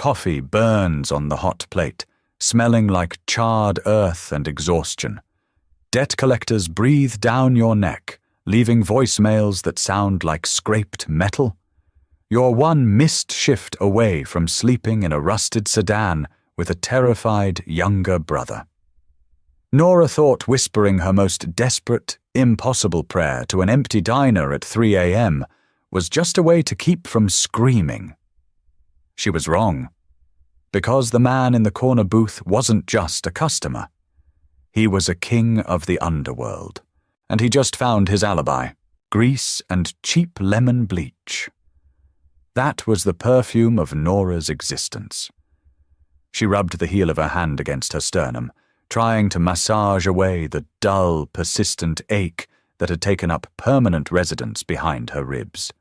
coffee burns on the hot plate, smelling like charred earth and exhaustion. Debt collectors breathe down your neck, leaving voicemails that sound like scraped metal. You're one missed shift away from sleeping in a rusted sedan with a terrified younger brother. Nora thought whispering her most desperate, impossible prayer to an empty diner at 3 a.m. was just a way to keep from screaming. She was wrong, because the man in the corner booth wasn't just a customer. He was a king of the underworld, and he just found his alibi: grease and cheap lemon bleach. That was the perfume of Nora's existence. She rubbed the heel of her hand against her sternum, trying to massage away the dull, persistent ache that had taken up permanent residence behind her ribs.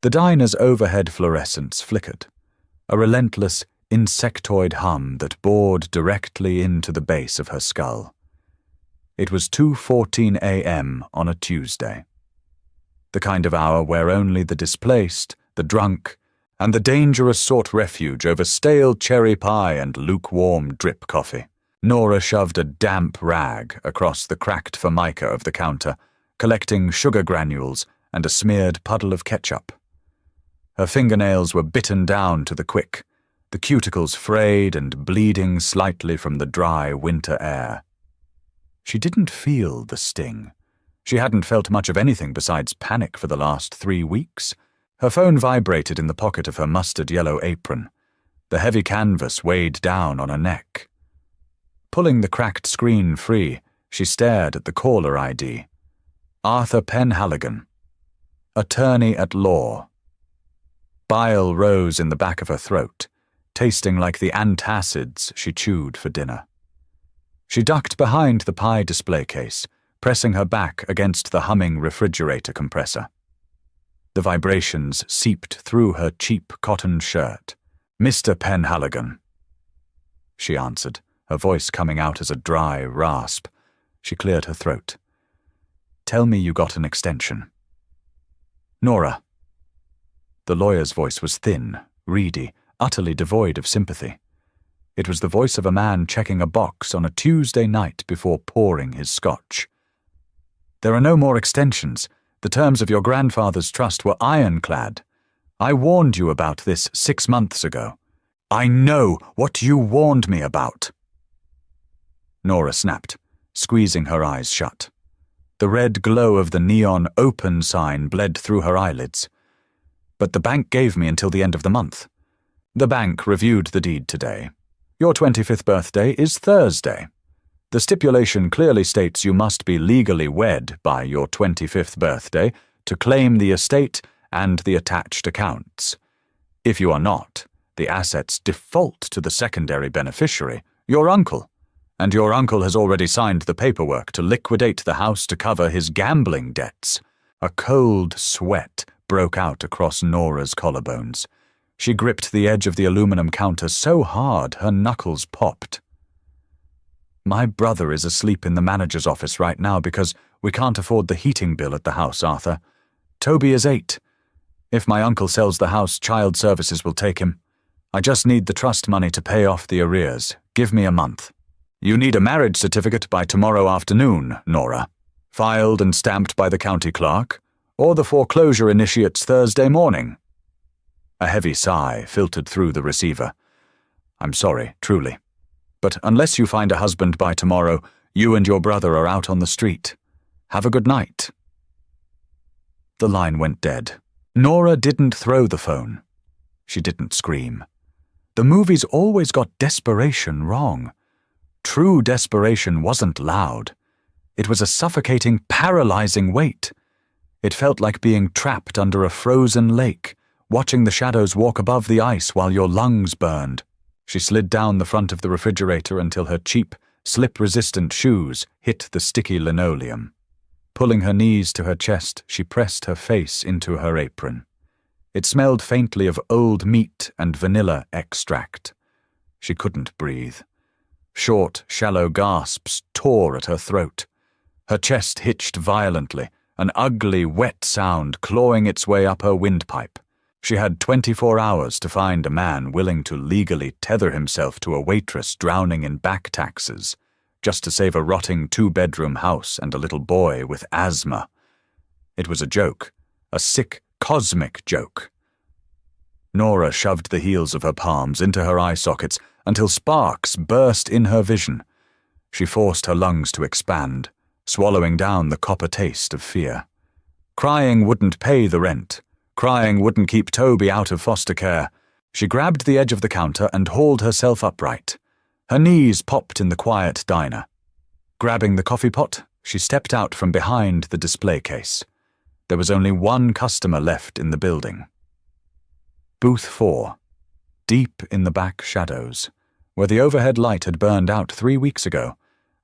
The diner's overhead fluorescence flickered, a relentless, insectoid hum that bored directly into the base of her skull. It was 2:14 a.m. on a Tuesday, the kind of hour where only the displaced, the drunk, and the dangerous sought refuge over stale cherry pie and lukewarm drip coffee. Nora shoved a damp rag across the cracked formica of the counter, collecting sugar granules and a smeared puddle of ketchup. Her fingernails were bitten down to the quick, the cuticles frayed and bleeding slightly from the dry winter air. She didn't feel the sting. She hadn't felt much of anything besides panic for the last 3 weeks. Her phone vibrated in the pocket of her mustard-yellow apron. The heavy canvas weighed down on her neck. Pulling the cracked screen free, she stared at the caller ID. Arthur Penhaligon, attorney at law. Bile rose in the back of her throat, tasting like the antacids she chewed for dinner. She ducked behind the pie display case, pressing her back against the humming refrigerator compressor. The vibrations seeped through her cheap cotton shirt. "Mr. Penhaligon," she answered, her voice coming out as a dry rasp. She cleared her throat. "Tell me you got an extension." "Nora." The lawyer's voice was thin, reedy, utterly devoid of sympathy. It was the voice of a man checking a box on a Tuesday night before pouring his scotch. "There are no more extensions. The terms of your grandfather's trust were ironclad. I warned you about this 6 months ago." "I know what you warned me about." Nora snapped, squeezing her eyes shut. The red glow of the neon open sign bled through her eyelids. "But the bank gave me until the end of the month. The bank reviewed the deed today. Your 25th birthday is Thursday. The stipulation clearly states you must be legally wed by your 25th birthday to claim the estate and the attached accounts. If you are not, the assets default to the secondary beneficiary, your uncle, and your uncle has already signed the paperwork to liquidate the house to cover his gambling debts." A cold sweat broke out across Nora's collarbones. She gripped the edge of the aluminum counter so hard her knuckles popped. "My brother is asleep in the manager's office right now because we can't afford the heating bill at the house, Arthur. Toby is 8. If my uncle sells the house, child services will take him. I just need the trust money to pay off the arrears. Give me a month." "You need a marriage certificate by tomorrow afternoon, Nora, filed and stamped by the county clerk, or the foreclosure initiates Thursday morning." A heavy sigh filtered through the receiver. "I'm sorry, truly. But unless you find a husband by tomorrow, you and your brother are out on the street. Have a good night." The line went dead. Nora didn't throw the phone. She didn't scream. The movies always got desperation wrong. True desperation wasn't loud. It was a suffocating, paralyzing weight. It felt like being trapped under a frozen lake, watching the shadows walk above the ice while your lungs burned. She slid down the front of the refrigerator until her cheap, slip-resistant shoes hit the sticky linoleum. Pulling her knees to her chest, she pressed her face into her apron. It smelled faintly of old meat and vanilla extract. She couldn't breathe. Short, shallow gasps tore at her throat. Her chest hitched violently, an ugly, wet sound clawing its way up her windpipe. She had 24 hours to find a man willing to legally tether himself to a waitress drowning in back taxes, just to save a rotting 2-bedroom house and a little boy with asthma. It was a joke, a sick, cosmic joke. Nora shoved the heels of her palms into her eye sockets until sparks burst in her vision. She forced her lungs to expand, swallowing down the copper taste of fear. Crying wouldn't pay the rent. Crying wouldn't keep Toby out of foster care. She grabbed the edge of the counter and hauled herself upright. Her knees popped in the quiet diner. Grabbing the coffee pot, she stepped out from behind the display case. There was only one customer left in the building. Booth 4, deep in the back shadows, where the overhead light had burned out 3 weeks ago,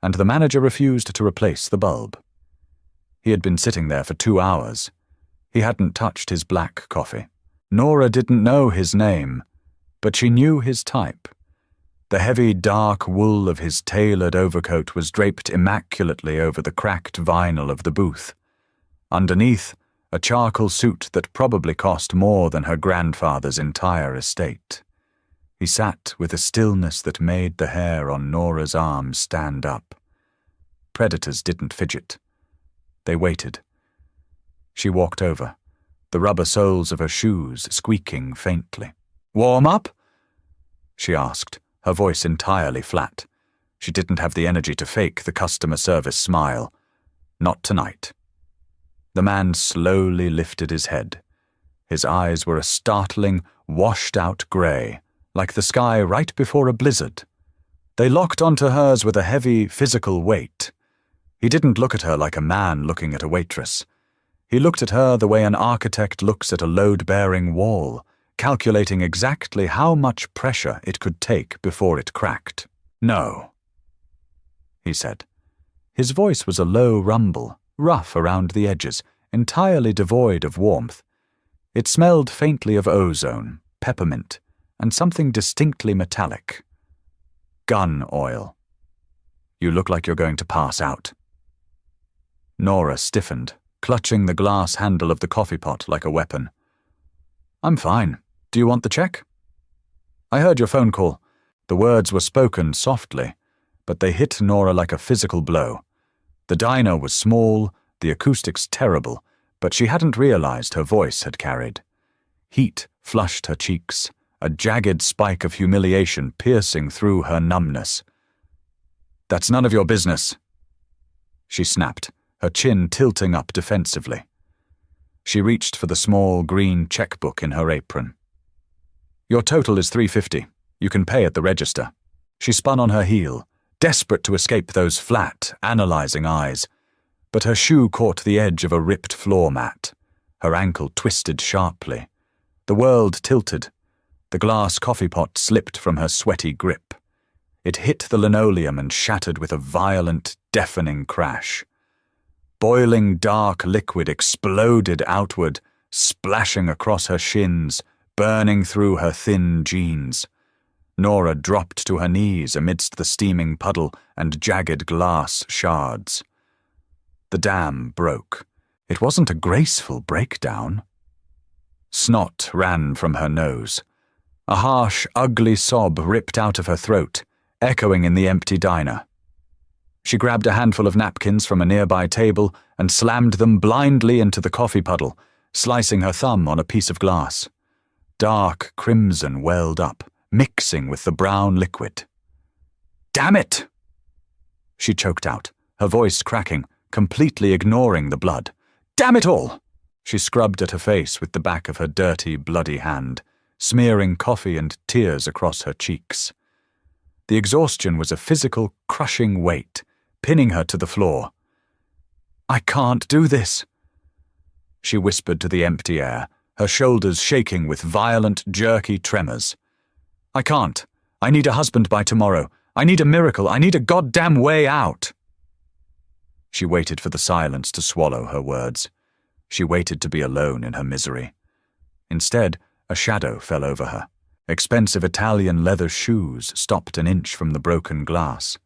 and the manager refused to replace the bulb. He had been sitting there for 2 hours. He hadn't touched his black coffee. Nora didn't know his name, but she knew his type. The heavy, dark wool of his tailored overcoat was draped immaculately over the cracked vinyl of the booth. Underneath, a charcoal suit that probably cost more than her grandfather's entire estate. He sat with a stillness that made the hair on Nora's arms stand up. Predators didn't fidget. They waited. She walked over, the rubber soles of her shoes squeaking faintly. "Warm up?" she asked, her voice entirely flat. She didn't have the energy to fake the customer service smile. Not tonight. The man slowly lifted his head. His eyes were a startling, washed-out grey, like the sky right before a blizzard. They locked onto hers with a heavy, physical weight. He didn't look at her like a man looking at a waitress. He looked at her the way an architect looks at a load-bearing wall, calculating exactly how much pressure it could take before it cracked. "No," he said. His voice was a low rumble, rough around the edges, entirely devoid of warmth. It smelled faintly of ozone, peppermint, and something distinctly metallic. Gun oil. "You look like you're going to pass out." Nora stiffened, clutching the glass handle of the coffee pot like a weapon. "I'm fine. Do you want the check?" "I heard your phone call." The words were spoken softly, but they hit Nora like a physical blow. The diner was small, the acoustics terrible, but she hadn't realized her voice had carried. Heat flushed her cheeks, a jagged spike of humiliation piercing through her numbness. "That's none of your business," she snapped, her chin tilting up defensively. She reached for the small green checkbook in her apron. "Your total is $3.50. You can pay at the register." She spun on her heel, desperate to escape those flat, analyzing eyes. But her shoe caught the edge of a ripped floor mat. Her ankle twisted sharply. The world tilted. The glass coffee pot slipped from her sweaty grip. It hit the linoleum and shattered with a violent, deafening crash. Boiling dark liquid exploded outward, splashing across her shins, burning through her thin jeans. Nora dropped to her knees amidst the steaming puddle and jagged glass shards. The dam broke. It wasn't a graceful breakdown. Snot ran from her nose. A harsh, ugly sob ripped out of her throat, echoing in the empty diner. She grabbed a handful of napkins from a nearby table and slammed them blindly into the coffee puddle, slicing her thumb on a piece of glass. Dark crimson welled up, mixing with the brown liquid. "Damn it!" she choked out, her voice cracking, completely ignoring the blood. "Damn it all!" She scrubbed at her face with the back of her dirty, bloody hand, smearing coffee and tears across her cheeks. The exhaustion was a physical, crushing weight, pinning her to the floor. "I can't do this," she whispered to the empty air, her shoulders shaking with violent, jerky tremors. "I can't. I need a husband by tomorrow. I need a miracle. I need a goddamn way out." She waited for the silence to swallow her words. She waited to be alone in her misery. Instead, a shadow fell over her. Expensive Italian leather shoes stopped an inch from the broken glass.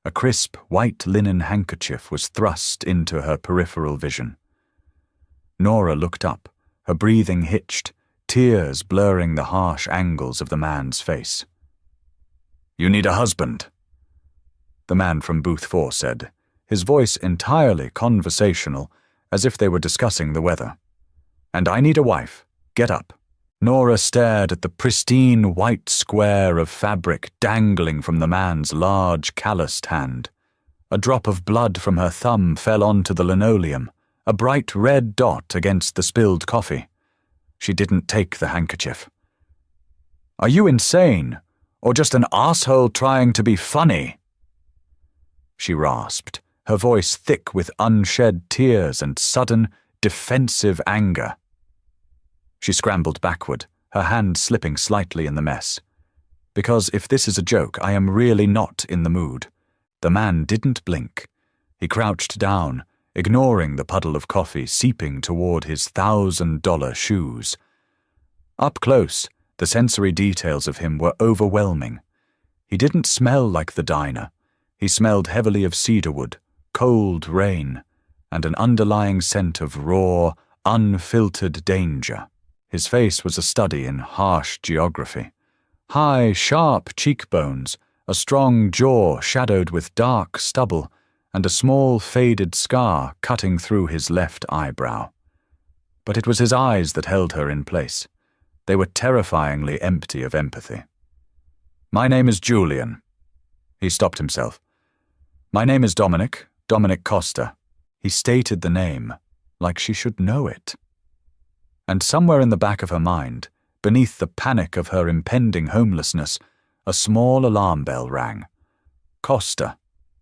A crisp, white linen handkerchief was thrust into her peripheral vision. Nora looked up, her breathing hitched, tears blurring the harsh angles of the man's face. "You need a husband," the man from booth 4 said, his voice entirely conversational, as if they were discussing the weather. "And I need a wife. Get up." Nora stared at the pristine white square of fabric dangling from the man's large, calloused hand. A drop of blood from her thumb fell onto the linoleum, a bright red dot against the spilled coffee. She didn't take the handkerchief. "Are you insane, or just an asshole trying to be funny?" She rasped, her voice thick with unshed tears and sudden, defensive anger. She scrambled backward, her hand slipping slightly in the mess. "Because if this is a joke, I am really not in the mood." The man didn't blink. He crouched down, ignoring the puddle of coffee seeping toward his $1,000 shoes. Up close, the sensory details of him were overwhelming. He didn't smell like the diner. He smelled heavily of cedarwood, cold rain, and an underlying scent of raw, unfiltered danger. His face was a study in harsh geography. High, sharp cheekbones, a strong jaw shadowed with dark stubble, and a small faded scar cutting through his left eyebrow. But it was his eyes that held her in place. They were terrifyingly empty of empathy. "My name is Julian." He stopped himself. "My name is Dominic Costa." He stated the name, like she should know it. And somewhere in the back of her mind, beneath the panic of her impending homelessness, a small alarm bell rang. Costa,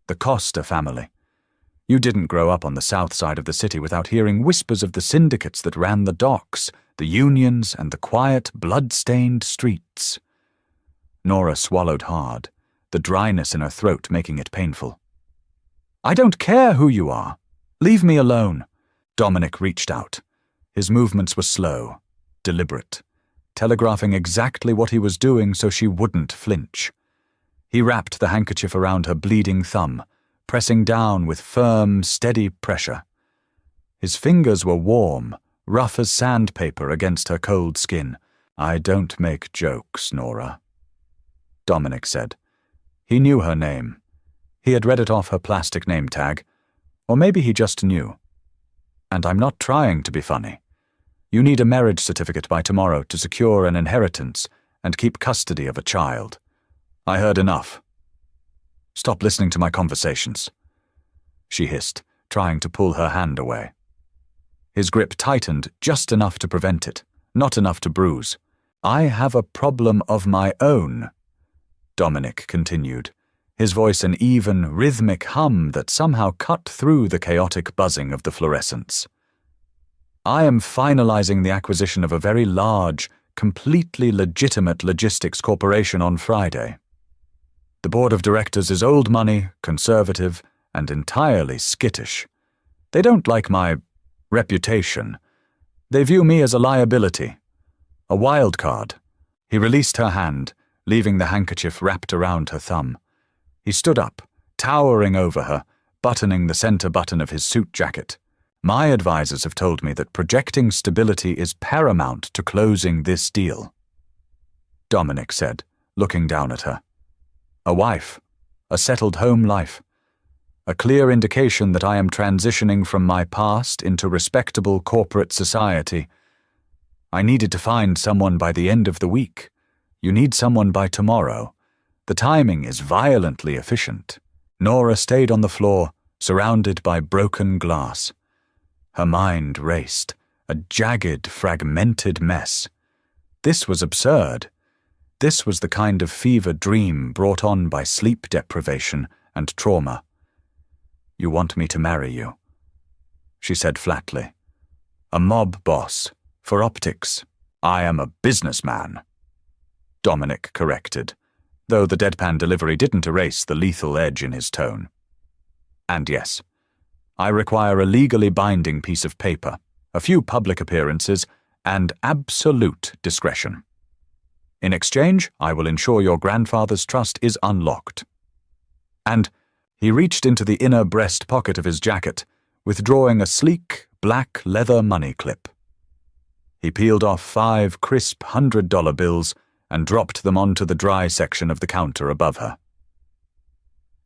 the Costa family. You didn't grow up on the south side of the city without hearing whispers of the syndicates that ran the docks, the unions, and the quiet, blood-stained streets. Nora swallowed hard, the dryness in her throat making it painful. "I don't care who you are. Leave me alone." Dominic reached out. His movements were slow, deliberate, telegraphing exactly what he was doing so she wouldn't flinch. He wrapped the handkerchief around her bleeding thumb, pressing down with firm, steady pressure. His fingers were warm, rough as sandpaper against her cold skin. "I don't make jokes, Nora," Dominic said. He knew her name. He had read it off her plastic name tag. Or maybe he just knew. "And I'm not trying to be funny. You need a marriage certificate by tomorrow to secure an inheritance and keep custody of a child. I heard enough. Stop listening to my conversations," she hissed, trying to pull her hand away. His grip tightened just enough to prevent it, not enough to bruise. "I have a problem of my own," Dominic continued, his voice an even, rhythmic hum that somehow cut through the chaotic buzzing of the fluorescents. "I am finalizing the acquisition of a very large, completely legitimate logistics corporation on Friday. The board of directors is old money, conservative, and entirely skittish. They don't like my reputation. They view me as a liability, a wild card." He released her hand, leaving the handkerchief wrapped around her thumb. He stood up, towering over her, buttoning the center button of his suit jacket. "My advisors have told me that projecting stability is paramount to closing this deal," Dominic said, looking down at her. "A wife, a settled home life, a clear indication that I am transitioning from my past into respectable corporate society. I needed to find someone by the end of the week. You need someone by tomorrow. The timing is violently efficient." Nora stayed on the floor, surrounded by broken glass. Her mind raced, a jagged, fragmented mess. This was absurd. This was the kind of fever dream brought on by sleep deprivation and trauma. "You want me to marry you," she said flatly. "A mob boss, for optics. I am a businessman," Dominic corrected, though the deadpan delivery didn't erase the lethal edge in his tone. "And yes, I require a legally binding piece of paper, a few public appearances, and absolute discretion. In exchange, I will ensure your grandfather's trust is unlocked." And he reached into the inner breast pocket of his jacket, withdrawing a sleek, black leather money clip. He peeled off 5 crisp $100 bills and dropped them onto the dry section of the counter above her.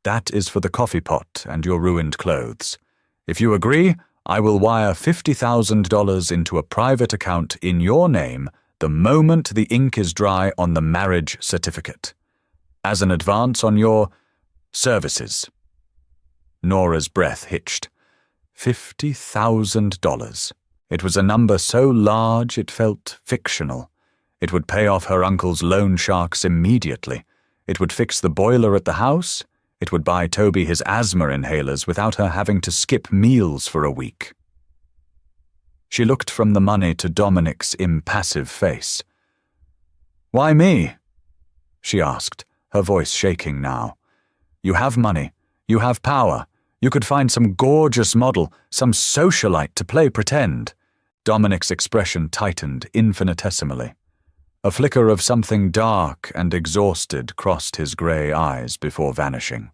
"That is for the coffee pot and your ruined clothes. If you agree, I will wire $50,000 into a private account in your name the moment the ink is dry on the marriage certificate, as an advance on your services." Nora's breath hitched. $50,000. It was a number so large it felt fictional. It would pay off her uncle's loan sharks immediately. It would fix the boiler at the house. It would buy Toby his asthma inhalers without her having to skip meals for a week. She looked from the money to Dominic's impassive face. "Why me?" she asked, her voice shaking now. "You have money. You have power. You could find some gorgeous model, some socialite to play pretend." Dominic's expression tightened infinitesimally. A flicker of something dark and exhausted crossed his grey eyes before vanishing.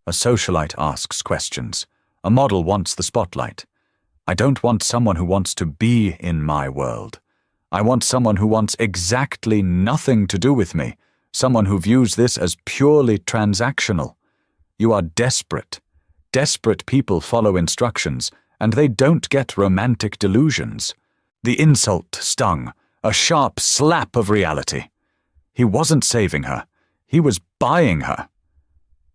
"A socialite asks questions. A model wants the spotlight. I don't want someone who wants to be in my world. I want someone who wants exactly nothing to do with me, someone who views this as purely transactional. You are desperate. Desperate people follow instructions, and they don't get romantic delusions." The insult stung, a sharp slap of reality. He wasn't saving her. He was buying her.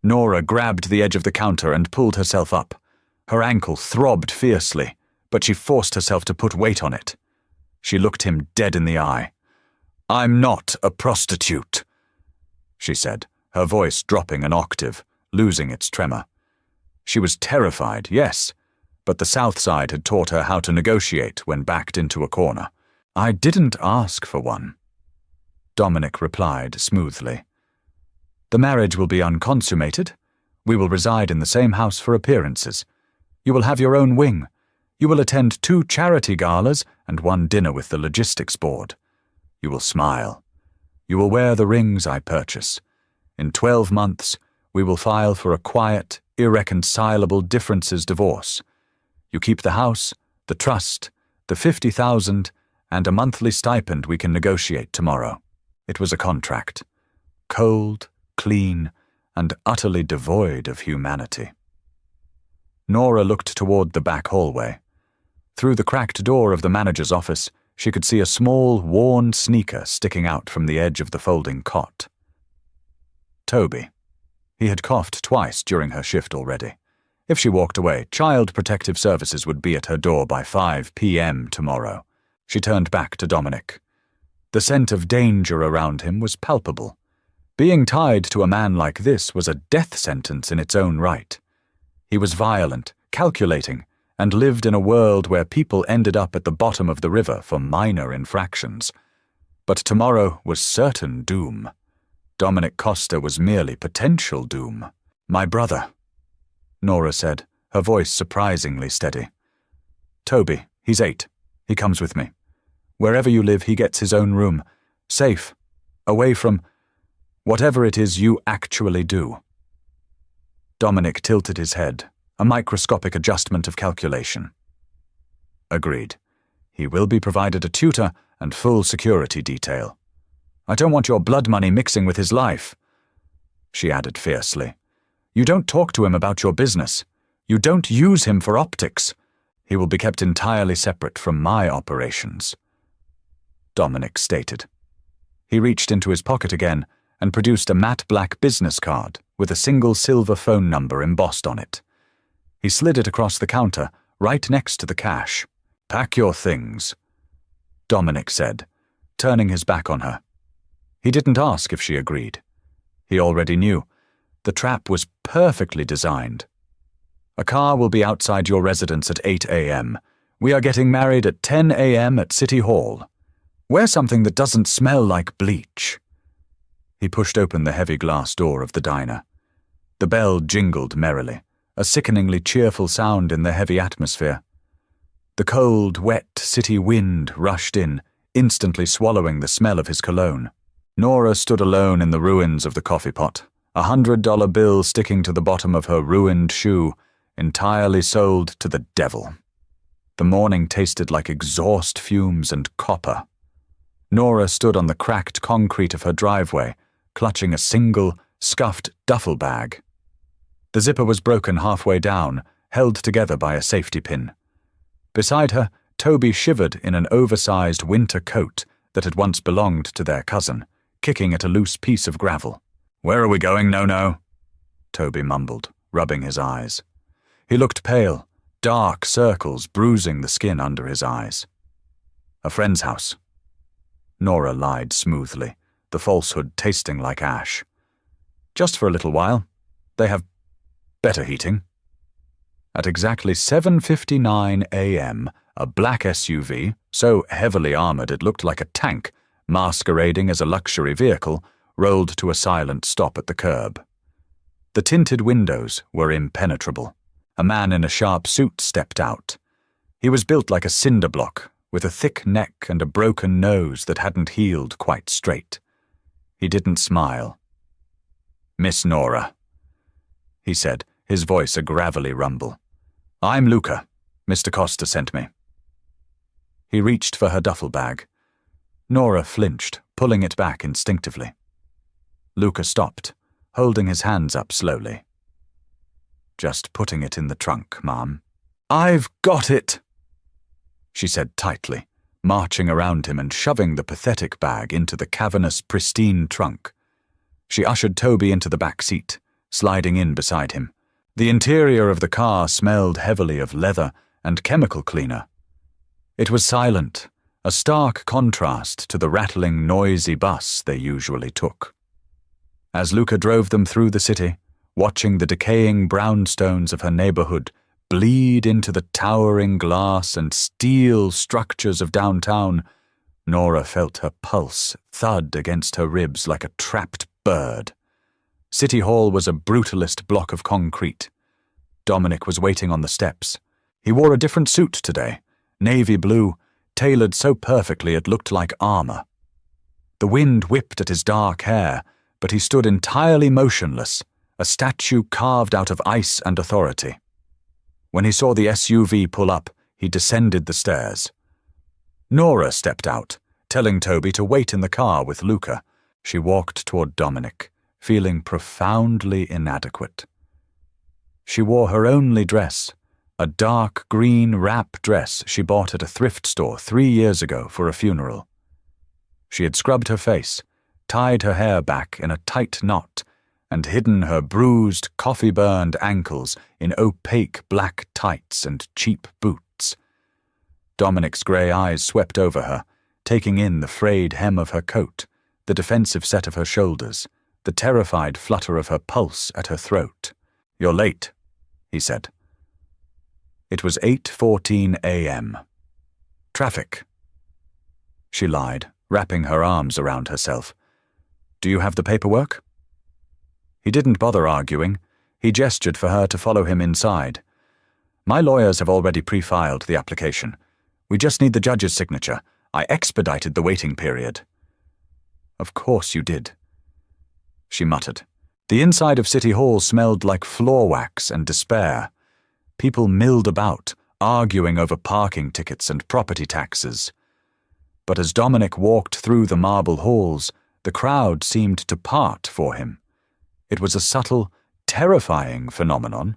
Nora grabbed the edge of the counter and pulled herself up. Her ankle throbbed fiercely, but she forced herself to put weight on it. She looked him dead in the eye. "I'm not a prostitute," she said, her voice dropping an octave, losing its tremor. She was terrified, yes, but the South Side had taught her how to negotiate when backed into a corner. "I didn't ask for one," Dominic replied smoothly. "The marriage will be unconsummated. We will reside in the same house for appearances. You will have your own wing. You will attend 2 charity galas and 1 dinner with the logistics board. You will smile. You will wear the rings I purchase. In 12 months, we will file for a quiet, irreconcilable differences divorce. You keep the house, the trust, the $50,000, and a monthly stipend we can negotiate tomorrow." It was a contract. Cold, clean, and utterly devoid of humanity. Nora looked toward the back hallway. Through the cracked door of the manager's office, she could see a small, worn sneaker sticking out from the edge of the folding cot. Toby. He had coughed twice during her shift already. If she walked away, Child Protective Services would be at her door by 5 p.m. tomorrow. She turned back to Dominic. The scent of danger around him was palpable. Being tied to a man like this was a death sentence in its own right. He was violent, calculating, and lived in a world where people ended up at the bottom of the river for minor infractions. But tomorrow was certain doom. Dominic Costa was merely potential doom. "My brother," Nora said, her voice surprisingly steady. "Toby, he's 8. He comes with me. Wherever you live, he gets his own room. Safe. Away from whatever it is you actually do." Dominic tilted his head, a microscopic adjustment of calculation. "Agreed. He will be provided a tutor and full security detail. I don't want your blood money mixing with his life," she added fiercely. "You don't talk to him about your business. You don't use him for optics. He will be kept entirely separate from my operations," Dominic stated. He reached into his pocket again and produced a matte black business card with a single silver phone number embossed on it. He slid it across the counter, right next to the cash. "Pack your things," Dominic said, turning his back on her. He didn't ask if she agreed. He already knew. The trap was perfectly designed. "A car will be outside your residence at 8 a.m. We are getting married at 10 a.m. at City Hall. Wear something that doesn't smell like bleach." He pushed open the heavy glass door of the diner. The bell jingled merrily, a sickeningly cheerful sound in the heavy atmosphere. The cold, wet city wind rushed in, instantly swallowing the smell of his cologne. Nora stood alone in the ruins of the coffee pot, $100 bill sticking to the bottom of her ruined shoe, entirely sold to the devil. The morning tasted like exhaust fumes and copper. Nora stood on the cracked concrete of her driveway, clutching a single, scuffed duffel bag. The zipper was broken halfway down, held together by a safety pin. Beside her, Toby shivered in an oversized winter coat that had once belonged to their cousin, kicking at a loose piece of gravel. "Where are we going, No-No?" Toby mumbled, rubbing his eyes. He looked pale, dark circles bruising the skin under his eyes. "A friend's house." Nora lied smoothly, the falsehood tasting like ash. "Just for a little while. They have better heating." At exactly 7:59 a.m., a black SUV, so heavily armored it looked like a tank, masquerading as a luxury vehicle, rolled to a silent stop at the curb. The tinted windows were impenetrable. A man in a sharp suit stepped out. He was built like a cinder block, with a thick neck and a broken nose that hadn't healed quite straight. He didn't smile. "Miss Nora," he said, his voice a gravelly rumble. "I'm Luca. Mr. Costa sent me." He reached for her duffel bag. Nora flinched, pulling it back instinctively. Luca stopped, holding his hands up slowly. "Just putting it in the trunk, Ma'am." "I've got it," she said tightly, marching around him and shoving the pathetic bag into the cavernous, pristine trunk. She ushered Toby into the back seat, sliding in beside him. The interior of the car smelled heavily of leather and chemical cleaner. It was silent, a stark contrast to the rattling, noisy bus they usually took. As Luca drove them through the city, watching the decaying brownstones of her neighborhood bleed into the towering glass and steel structures of downtown, Nora felt her pulse thud against her ribs like a trapped bird. City Hall was a brutalist block of concrete. Dominic was waiting on the steps. He wore a different suit today, navy blue, tailored so perfectly it looked like armor. The wind whipped at his dark hair, but he stood entirely motionless, a statue carved out of ice and authority. When he saw the SUV pull up, he descended the stairs. Nora stepped out, telling Toby to wait in the car with Luca. She walked toward Dominic, feeling profoundly inadequate. She wore her only dress, a dark green wrap dress she bought at a thrift store 3 years ago for a funeral. She had scrubbed her face, tied her hair back in a tight knot, and hidden her bruised, coffee-burned ankles in opaque black tights and cheap boots. Dominic's grey eyes swept over her, taking in the frayed hem of her coat, the defensive set of her shoulders, the terrified flutter of her pulse at her throat. "You're late," he said. It was 8:14 a.m. "Traffic." She lied, wrapping her arms around herself. "Do you have the paperwork?" He didn't bother arguing. He gestured for her to follow him inside. "My lawyers have already pre-filed the application. We just need the judge's signature. I expedited the waiting period." "Of course you did," she muttered. The inside of City Hall smelled like floor wax and despair. People milled about, arguing over parking tickets and property taxes. But as Dominic walked through the marble halls, the crowd seemed to part for him. It was a subtle, terrifying phenomenon.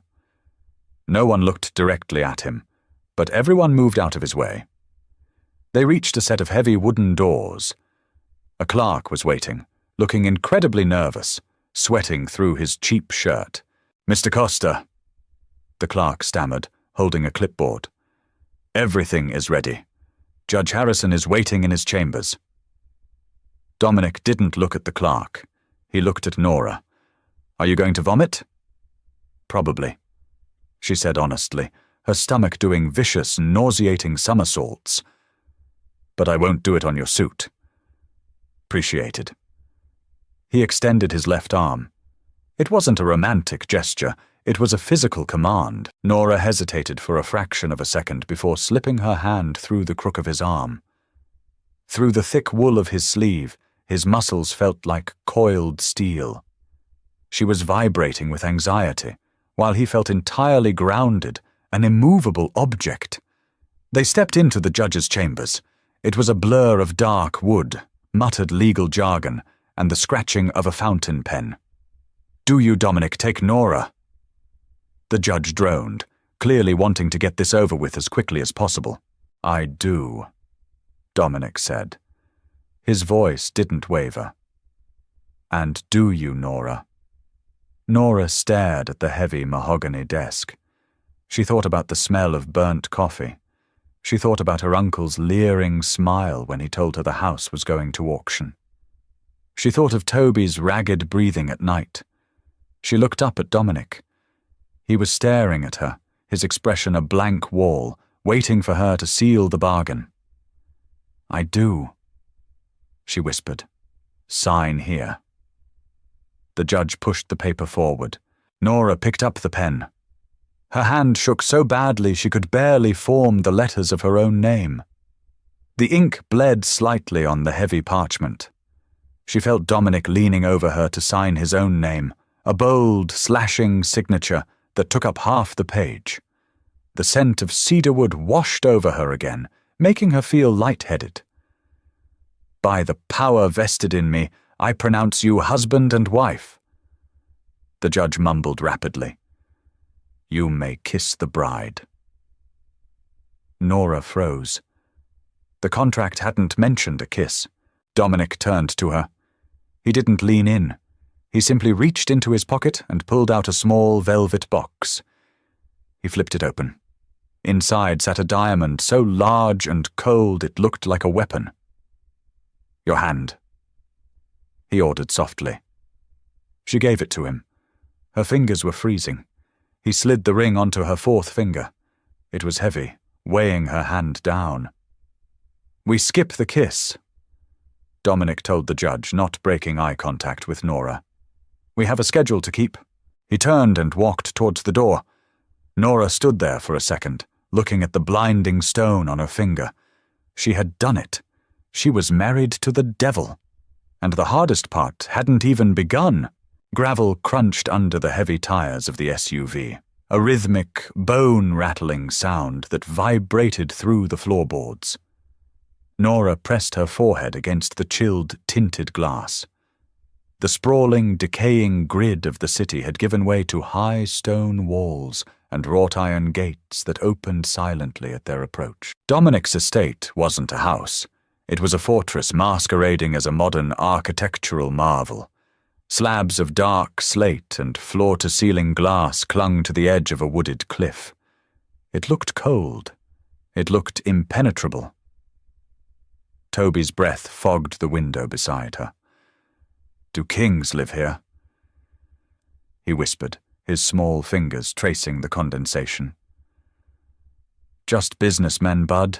No one looked directly at him, but everyone moved out of his way. They reached a set of heavy wooden doors. A clerk was waiting, looking incredibly nervous, sweating through his cheap shirt. "Mr. Costa," the clerk stammered, holding a clipboard. "Everything is ready. Judge Harrison is waiting in his chambers." Dominic didn't look at the clerk. He looked at Nora. "Are you going to vomit?" "Probably," she said honestly, her stomach doing vicious, nauseating somersaults. "But I won't do it on your suit." "Appreciated." He extended his left arm. It wasn't a romantic gesture, it was a physical command. Nora hesitated for a fraction of a second before slipping her hand through the crook of his arm. Through the thick wool of his sleeve, his muscles felt like coiled steel. She was vibrating with anxiety, while he felt entirely grounded, an immovable object. They stepped into the judge's chambers. It was a blur of dark wood, muttered legal jargon, and the scratching of a fountain pen. "Do you, Dominic, take Nora?" The judge droned, clearly wanting to get this over with as quickly as possible. "I do," Dominic said. His voice didn't waver. "And do you, Nora?" Nora stared at the heavy mahogany desk. She thought about the smell of burnt coffee. She thought about her uncle's leering smile when he told her the house was going to auction. She thought of Toby's ragged breathing at night. She looked up at Dominic. He was staring at her, his expression a blank wall, waiting for her to seal the bargain. "I do," she whispered. "Sign here." The judge pushed the paper forward. Nora picked up the pen. Her hand shook so badly she could barely form the letters of her own name. The ink bled slightly on the heavy parchment. She felt Dominic leaning over her to sign his own name, a bold, slashing signature that took up half the page. The scent of cedarwood washed over her again, making her feel lightheaded. "By the power vested in me, I pronounce you husband and wife." The judge mumbled rapidly. "You may kiss the bride." Nora froze. The contract hadn't mentioned a kiss. Dominic turned to her. He didn't lean in. He simply reached into his pocket and pulled out a small velvet box. He flipped it open. Inside sat a diamond so large and cold it looked like a weapon. "Your hand," he ordered softly. She gave it to him. Her fingers were freezing. He slid the ring onto her fourth finger. It was heavy, weighing her hand down. "We skip the kiss," Dominic told the judge, not breaking eye contact with Nora. "We have a schedule to keep." He turned and walked towards the door. Nora stood there for a second, looking at the blinding stone on her finger. She had done it. She was married to the devil. And the hardest part hadn't even begun. Gravel crunched under the heavy tires of the SUV, a rhythmic, bone-rattling sound that vibrated through the floorboards. Nora pressed her forehead against the chilled, tinted glass. The sprawling, decaying grid of the city had given way to high stone walls and wrought-iron gates that opened silently at their approach. Dominic's estate wasn't a house. It was a fortress masquerading as a modern architectural marvel. Slabs of dark slate and floor-to-ceiling glass clung to the edge of a wooded cliff. It looked cold. It looked impenetrable. Toby's breath fogged the window beside her. "Do kings live here?" he whispered, his small fingers tracing the condensation. "Just businessmen, bud,"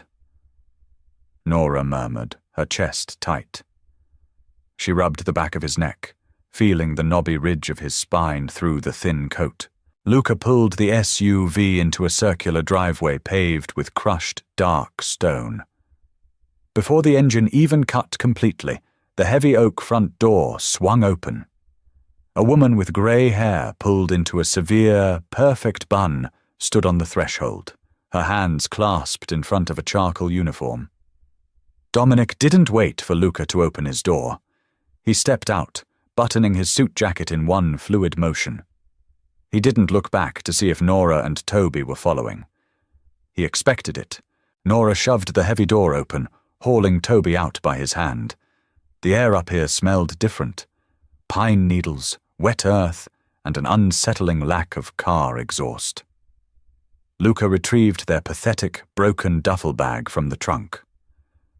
Nora murmured, her chest tight. She rubbed the back of his neck, feeling the knobby ridge of his spine through the thin coat. Luca pulled the SUV into a circular driveway paved with crushed, dark stone. Before the engine even cut completely, the heavy oak front door swung open. A woman with grey hair pulled into a severe, perfect bun stood on the threshold, her hands clasped in front of a charcoal uniform. Dominic didn't wait for Luca to open his door. He stepped out, buttoning his suit jacket in one fluid motion. He didn't look back to see if Nora and Toby were following. He expected it. Nora shoved the heavy door open, hauling Toby out by his hand. The air up here smelled different. Pine needles, wet earth, and an unsettling lack of car exhaust. Luca retrieved their pathetic, broken duffel bag from the trunk.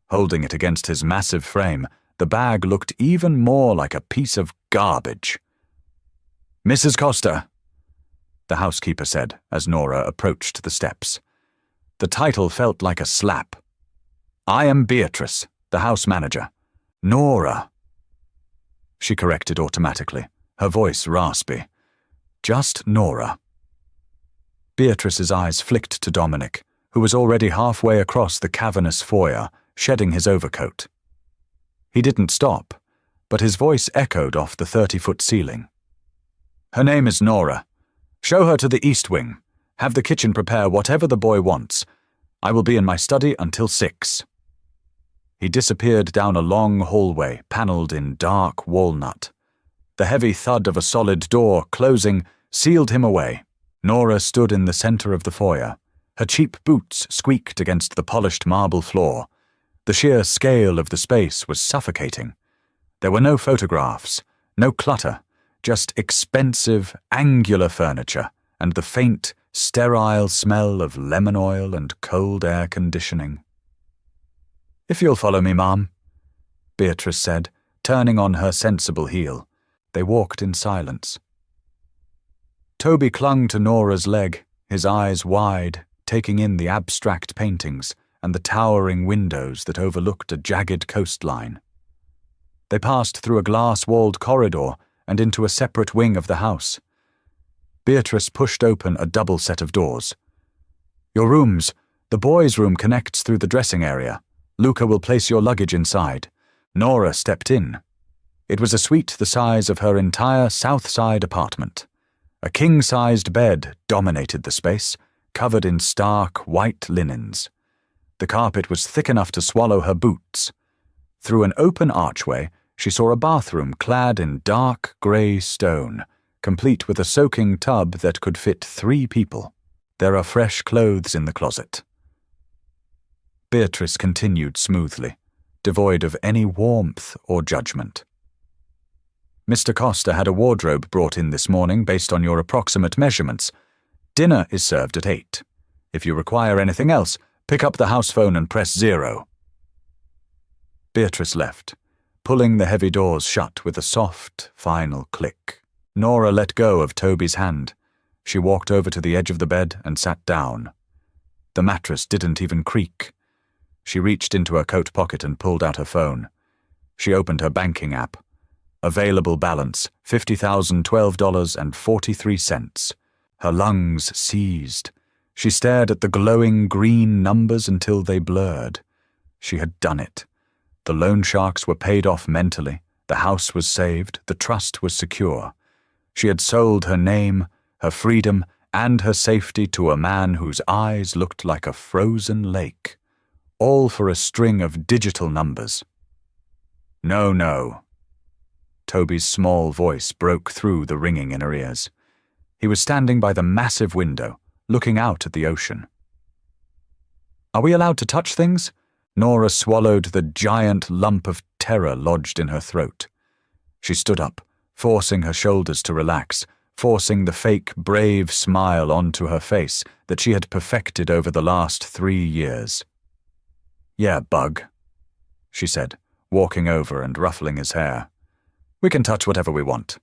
Holding it against his massive frame, the bag looked even more like a piece of garbage. "Mrs. Costa," the housekeeper said as Nora approached the steps. The title felt like a slap. "I am Beatrice, the house manager." "Nora," she corrected automatically, her voice raspy. "Just Nora." Beatrice's eyes flicked to Dominic, who was already halfway across the cavernous foyer, shedding his overcoat. He didn't stop, but his voice echoed off the 30-foot ceiling. "Her name is Nora. Show her to the east wing. Have the kitchen prepare whatever the boy wants. I will be in my study until 6. He disappeared down a long hallway panelled in dark walnut. The heavy thud of a solid door closing sealed him away. Nora stood in the centre of the foyer. Her cheap boots squeaked against the polished marble floor. The sheer scale of the space was suffocating. There were no photographs, no clutter, just expensive, angular furniture and the faint, sterile smell of lemon oil and cold air conditioning. "If you'll follow me, Ma'am," Beatrice said, turning on her sensible heel. They walked in silence. Toby clung to Nora's leg, his eyes wide, taking in the abstract paintings and the towering windows that overlooked a jagged coastline. They passed through a glass-walled corridor and into a separate wing of the house. Beatrice pushed open a double set of doors. "Your rooms. The boys' room connects through the dressing area. Luca will place your luggage inside." Nora stepped in. It was a suite the size of her entire South Side apartment. A king-sized bed dominated the space, covered in stark white linens. The carpet was thick enough to swallow her boots. Through an open archway, she saw a bathroom clad in dark grey stone, complete with a soaking tub that could fit 3 people. "There are fresh clothes in the closet." Beatrice continued smoothly, devoid of any warmth or judgment. "Mr. Costa had a wardrobe brought in this morning based on your approximate measurements. Dinner is served at 8. If you require anything else, pick up the house phone and press 0. Beatrice left, pulling the heavy doors shut with a soft, final click. Nora let go of Toby's hand. She walked over to the edge of the bed and sat down. The mattress didn't even creak. She reached into her coat pocket and pulled out her phone. She opened her banking app. Available balance, $50,012.43. Her lungs seized. She stared at the glowing green numbers until they blurred. She had done it. The loan sharks were paid off mentally. The house was saved. The trust was secure. She had sold her name, her freedom, and her safety to a man whose eyes looked like a frozen lake. All for a string of digital numbers. "No, no." Toby's small voice broke through the ringing in her ears. He was standing by the massive window, looking out at the ocean. "Are we allowed to touch things?" Nora swallowed the giant lump of terror lodged in her throat. She stood up, forcing her shoulders to relax, forcing the fake, brave smile onto her face that she had perfected over the last 3 years. "Yeah, Bug," she said, walking over and ruffling his hair. "We can touch whatever we want.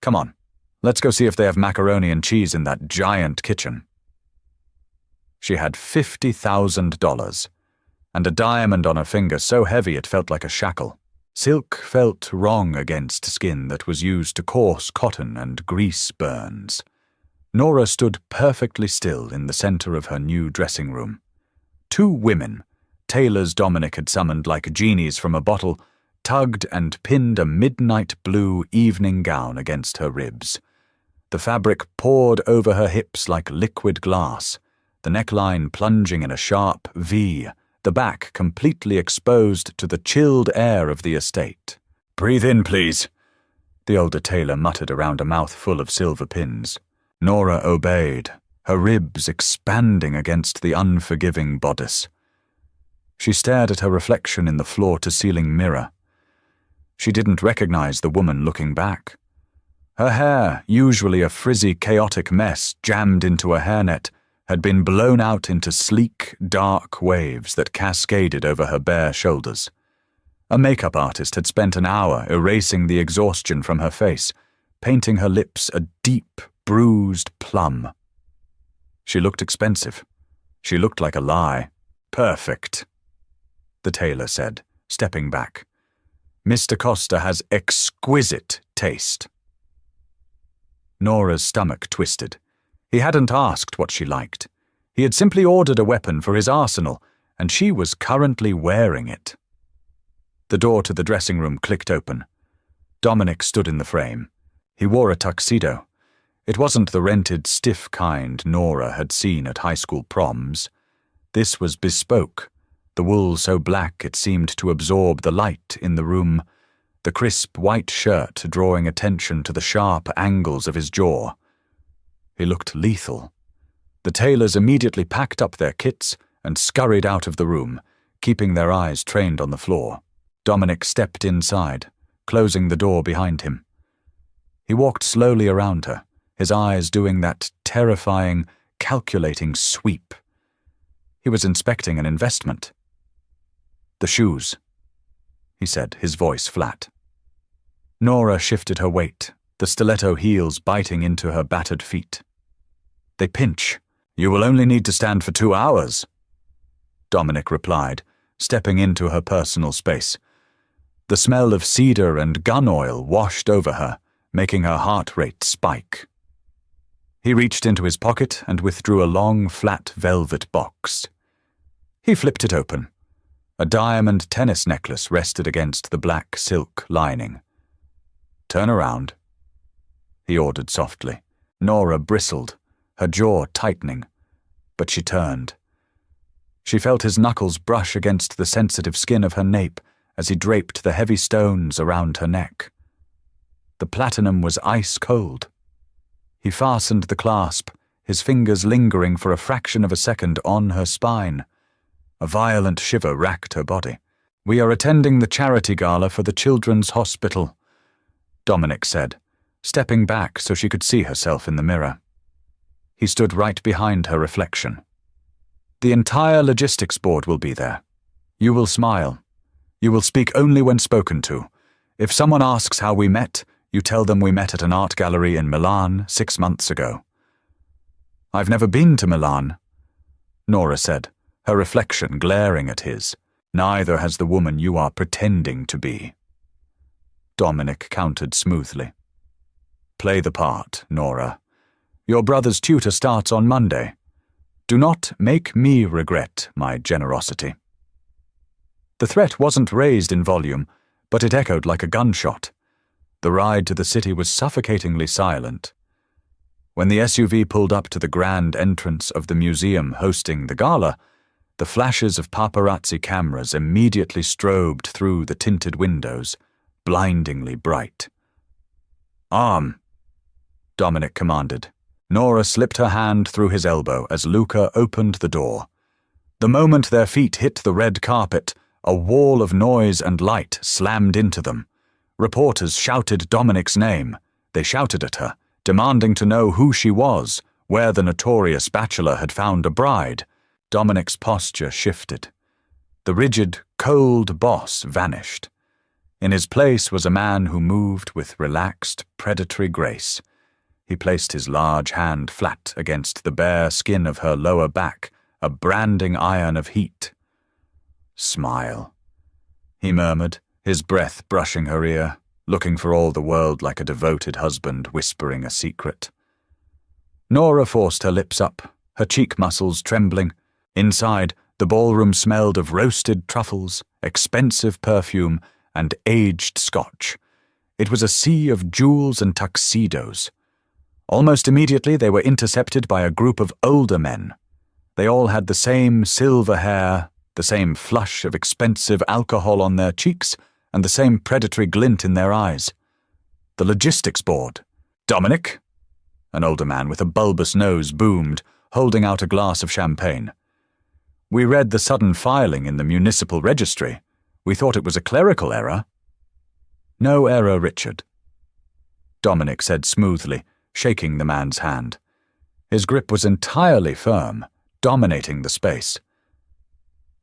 Come on, let's go see if they have macaroni and cheese in that giant kitchen." She had $50,000, and a diamond on her finger so heavy it felt like a shackle. Silk felt wrong against skin that was used to coarse cotton and grease burns. Nora stood perfectly still in the center of her new dressing room. 2 women, tailors Dominic had summoned like genies from a bottle, tugged and pinned a midnight blue evening gown against her ribs. The fabric poured over her hips like liquid glass, the neckline plunging in a sharp V, the back completely exposed to the chilled air of the estate. "Breathe in, please," the older tailor muttered around a mouth full of silver pins. Nora obeyed, her ribs expanding against the unforgiving bodice. She stared at her reflection in the floor-to-ceiling mirror. She didn't recognize the woman looking back. Her hair, usually a frizzy, chaotic mess jammed into a hairnet, had been blown out into sleek, dark waves that cascaded over her bare shoulders. A makeup artist had spent an hour erasing the exhaustion from her face, painting her lips a deep, bruised plum. She looked expensive. She looked like a lie. "Perfect," the tailor said, stepping back. "Mr. Costa has exquisite taste." Nora's stomach twisted. He hadn't asked what she liked. He had simply ordered a weapon for his arsenal, and she was currently wearing it. The door to the dressing room clicked open. Dominic stood in the frame. He wore a tuxedo. It wasn't the rented, stiff kind Nora had seen at high school proms. This was bespoke, the wool so black it seemed to absorb the light in the room, the crisp white shirt drawing attention to the sharp angles of his jaw. He looked lethal. The tailors immediately packed up their kits and scurried out of the room, keeping their eyes trained on the floor. Dominic stepped inside, closing the door behind him. He walked slowly around her, his eyes doing that terrifying, calculating sweep. He was inspecting an investment. "The shoes," he said, his voice flat. Nora shifted her weight, the stiletto heels biting into her battered feet. "They pinch. You will only need to stand for 2 hours," Dominic replied, stepping into her personal space. The smell of cedar and gun oil washed over her, making her heart rate spike. He reached into his pocket and withdrew a long, flat velvet box. He flipped it open. A diamond tennis necklace rested against the black silk lining. "Turn around," he ordered softly. Nora bristled, her jaw tightening, but she turned. She felt his knuckles brush against the sensitive skin of her nape as he draped the heavy stones around her neck. The platinum was ice cold. He fastened the clasp, his fingers lingering for a fraction of a second on her spine. A violent shiver racked her body. "We are attending the charity gala for the Children's Hospital," Dominic said, stepping back so she could see herself in the mirror. He stood right behind her reflection. "The entire logistics board will be there. You will smile. You will speak only when spoken to. If someone asks how we met, you tell them we met at an art gallery in Milan 6 months ago." "I've never been to Milan," Nora said, her reflection glaring at his. "Neither has the woman you are pretending to be." Dominic countered smoothly. "Play the part, Nora. Your brother's tutor starts on Monday. Do not make me regret my generosity." The threat wasn't raised in volume, but it echoed like a gunshot. The ride to the city was suffocatingly silent. When the SUV pulled up to the grand entrance of the museum hosting the gala, the flashes of paparazzi cameras immediately strobed through the tinted windows, blindingly bright. "Arm," Dominic commanded. Nora slipped her hand through his elbow as Luca opened the door. The moment their feet hit the red carpet, a wall of noise and light slammed into them. Reporters shouted Dominic's name. They shouted at her, demanding to know who she was, where the notorious bachelor had found a bride. Dominic's posture shifted. The rigid, cold boss vanished. In his place was a man who moved with relaxed, predatory grace. He placed his large hand flat against the bare skin of her lower back, a branding iron of heat. "Smile," he murmured, his breath brushing her ear, looking for all the world like a devoted husband whispering a secret. Nora forced her lips up, her cheek muscles trembling. Inside, the ballroom smelled of roasted truffles, expensive perfume, and aged scotch. It was a sea of jewels and tuxedos. Almost immediately they were intercepted by a group of older men. They all had the same silver hair, the same flush of expensive alcohol on their cheeks, and the same predatory glint in their eyes. "The logistics board." "Dominic?" An older man with a bulbous nose boomed, holding out a glass of champagne. "We read the sudden filing in the municipal registry. We thought it was a clerical error." "No error, Richard," Dominic said smoothly, shaking the man's hand. His grip was entirely firm, dominating the space.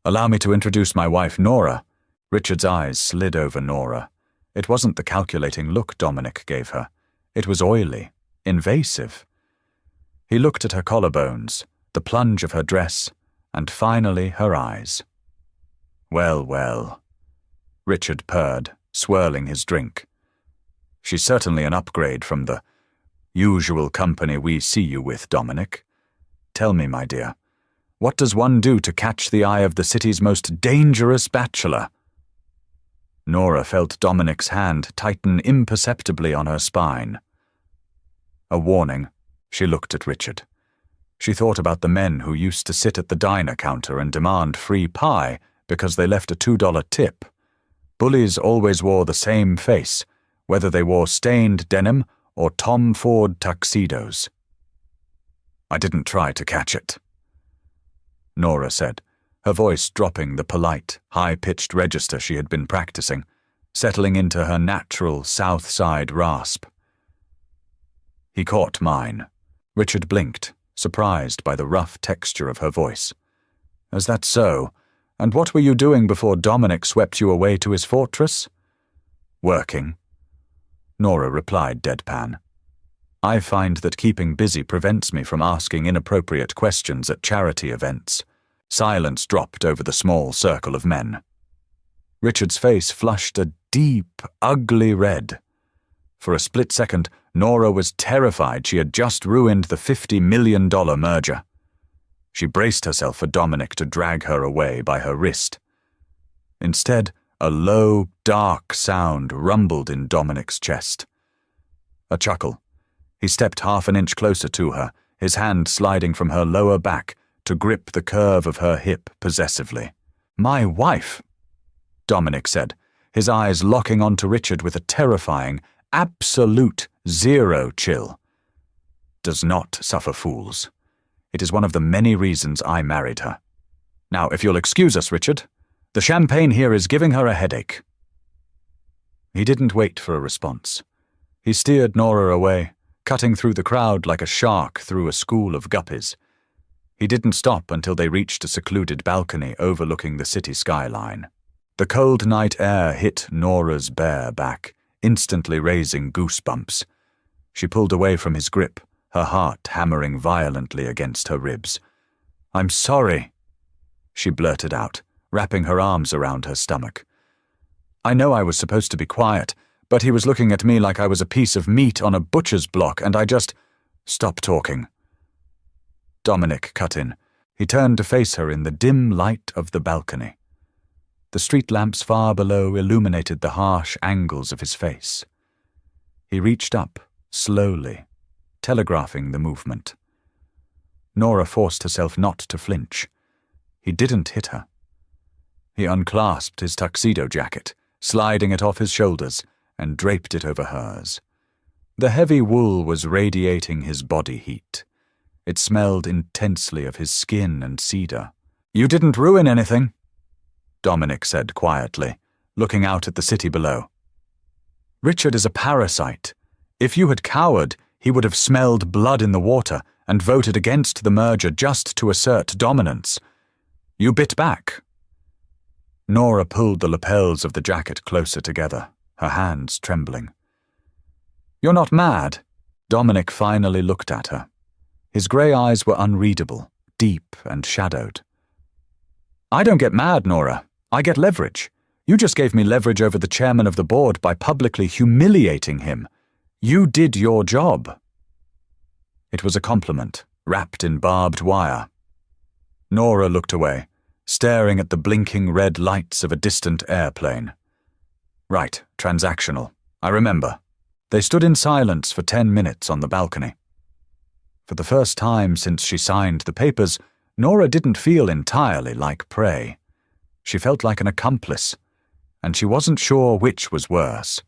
"Allow me to introduce my wife, Nora." Richard's eyes slid over Nora. It wasn't the calculating look Dominic gave her. It was oily, invasive. He looked at her collarbones, the plunge of her dress, and finally her eyes. "Well, well," Richard purred, swirling his drink. "She's certainly an upgrade from the usual company we see you with, Dominic. Tell me, my dear, what does one do to catch the eye of the city's most dangerous bachelor?" Nora felt Dominic's hand tighten imperceptibly on her spine. A warning. She looked at Richard. She thought about the men who used to sit at the diner counter and demand free pie because they left a $2 tip. Bullies always wore the same face, whether they wore stained denim or Tom Ford tuxedos. "I didn't try to catch it," Nora said, her voice dropping the polite, high-pitched register she had been practicing, settling into her natural South Side rasp. "He caught mine." Richard blinked, surprised by the rough texture of her voice. "Is that so? And what were you doing before Dominic swept you away to his fortress?" "Working," Nora replied deadpan. "I find that keeping busy prevents me from asking inappropriate questions at charity events." Silence dropped over the small circle of men. Richard's face flushed a deep, ugly red. For a split second, Nora was terrified she had just ruined the $50 million merger. She braced herself for Dominic to drag her away by her wrist. Instead, a low, dark sound rumbled in Dominic's chest. A chuckle. He stepped half an inch closer to her, his hand sliding from her lower back to grip the curve of her hip possessively. "My wife," Dominic said, his eyes locking onto Richard with a terrifying, absolute zero chill, "does not suffer fools. It is one of the many reasons I married her. Now, if you'll excuse us, Richard, the champagne here is giving her a headache." He didn't wait for a response. He steered Nora away, cutting through the crowd like a shark through a school of guppies. He didn't stop until they reached a secluded balcony overlooking the city skyline. The cold night air hit Nora's bare back, instantly raising goosebumps. She pulled away from his grip, her heart hammering violently against her ribs. "I'm sorry," she blurted out, wrapping her arms around her stomach. "I know I was supposed to be quiet, but he was looking at me like I was a piece of meat on a butcher's block, and I just—" "Stop talking," Dominic cut in. He turned to face her in the dim light of the balcony. The street lamps far below illuminated the harsh angles of his face. He reached up, slowly, telegraphing the movement. Nora forced herself not to flinch. He didn't hit her. He unclasped his tuxedo jacket, sliding it off his shoulders, and draped it over hers. The heavy wool was radiating his body heat. It smelled intensely of his skin and cedar. "You didn't ruin anything," Dominic said quietly, looking out at the city below. "Richard is a parasite. If you had cowered, he would have smelled blood in the water and voted against the merger just to assert dominance. You bit back." Nora pulled the lapels of the jacket closer together, her hands trembling. "You're not mad?" Dominic finally looked at her. His grey eyes were unreadable, deep and shadowed. "I don't get mad, Nora. I get leverage. You just gave me leverage over the chairman of the board by publicly humiliating him. You did your job." It was a compliment, wrapped in barbed wire. Nora looked away, staring at the blinking red lights of a distant airplane. "Right, transactional. I remember." They stood in silence for 10 minutes on the balcony. For the first time since she signed the papers, Nora didn't feel entirely like prey. She felt like an accomplice, and she wasn't sure which was worse.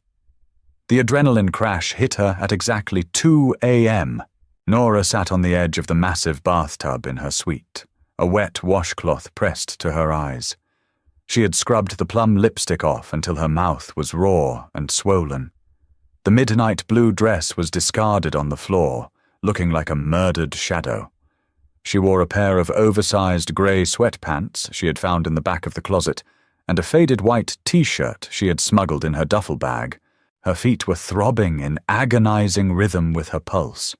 The adrenaline crash hit her at exactly 2 a.m. Nora sat on the edge of the massive bathtub in her suite, a wet washcloth pressed to her eyes. She had scrubbed the plum lipstick off until her mouth was raw and swollen. The midnight blue dress was discarded on the floor, looking like a murdered shadow. She wore a pair of oversized grey sweatpants she had found in the back of the closet, and a faded white t-shirt she had smuggled in her duffel bag. Her feet were throbbing in agonizing rhythm with her pulse.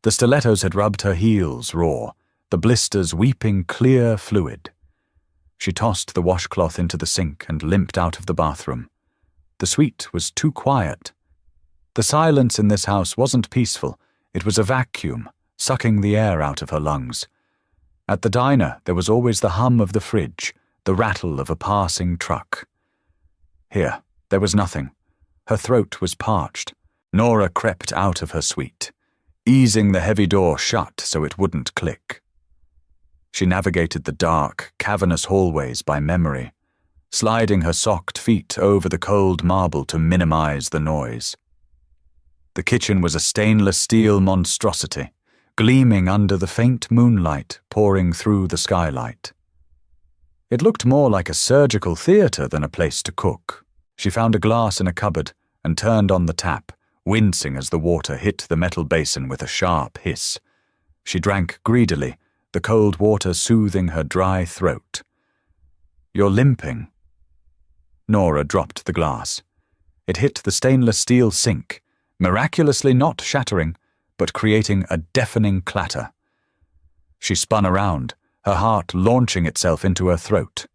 The stilettos had rubbed her heels raw, the blisters weeping clear fluid. She tossed the washcloth into the sink and limped out of the bathroom. The suite was too quiet. The silence in this house wasn't peaceful. It was a vacuum, sucking the air out of her lungs. At the diner, there was always the hum of the fridge, the rattle of a passing truck. Here, there was nothing. Her throat was parched. Nora crept out of her suite. easing the heavy door shut so it wouldn't click. She navigated the dark, cavernous hallways by memory, sliding her socked feet over the cold marble to minimize the noise. The kitchen was a stainless steel monstrosity, gleaming under the faint moonlight pouring through the skylight. It looked more like a surgical theater than a place to cook. She found a glass in a cupboard and turned on the tap, wincing as the water hit the metal basin with a sharp hiss. She drank greedily, the cold water soothing her dry throat. "You're limping." Nora dropped the glass. It hit the stainless steel sink, miraculously not shattering, but creating a deafening clatter. She spun around, her heart launching itself into her throat.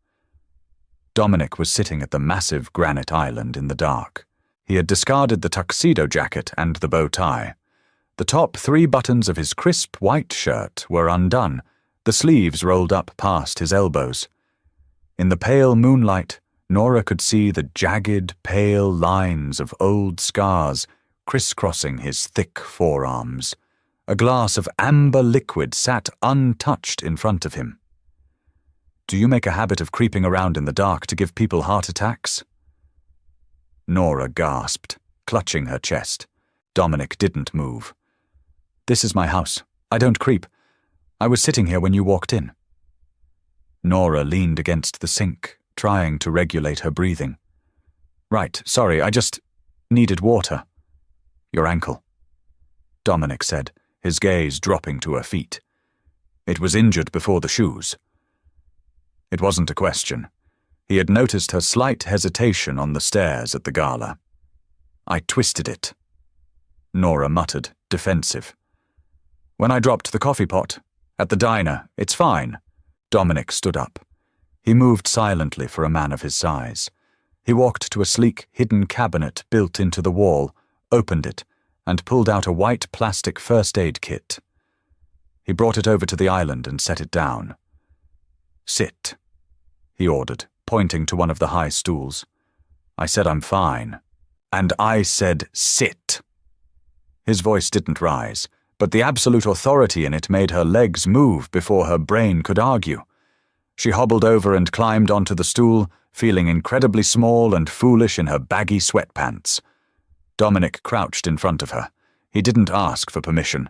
Dominic was sitting at the massive granite island in the dark. He had discarded the tuxedo jacket and the bow tie. The top 3 buttons of his crisp white shirt were undone, the sleeves rolled up past his elbows. In the pale moonlight, Nora could see the jagged, pale lines of old scars crisscrossing his thick forearms. A glass of amber liquid sat untouched in front of him. "Do you make a habit of creeping around in the dark to give people heart attacks?" Nora gasped, clutching her chest. Dominic didn't move. "This is my house. I don't creep. I was sitting here when you walked in." Nora leaned against the sink, trying to regulate her breathing. "Right, sorry, I just needed water." "Your ankle," Dominic said, his gaze dropping to her feet. "It was injured before the shoes." It wasn't a question. He had noticed her slight hesitation on the stairs at the gala. "I twisted it," Nora muttered, defensive. "When I dropped the coffee pot, at the diner, it's fine." Dominic stood up. He moved silently for a man of his size. He walked to a sleek, hidden cabinet built into the wall, opened it, and pulled out a white plastic first aid kit. He brought it over to the island and set it down. "Sit," he ordered, pointing to one of the high stools. "I said I'm fine." "And I said sit." His voice didn't rise, but the absolute authority in it made her legs move before her brain could argue. She hobbled over and climbed onto the stool, feeling incredibly small and foolish in her baggy sweatpants. Dominic crouched in front of her. He didn't ask for permission.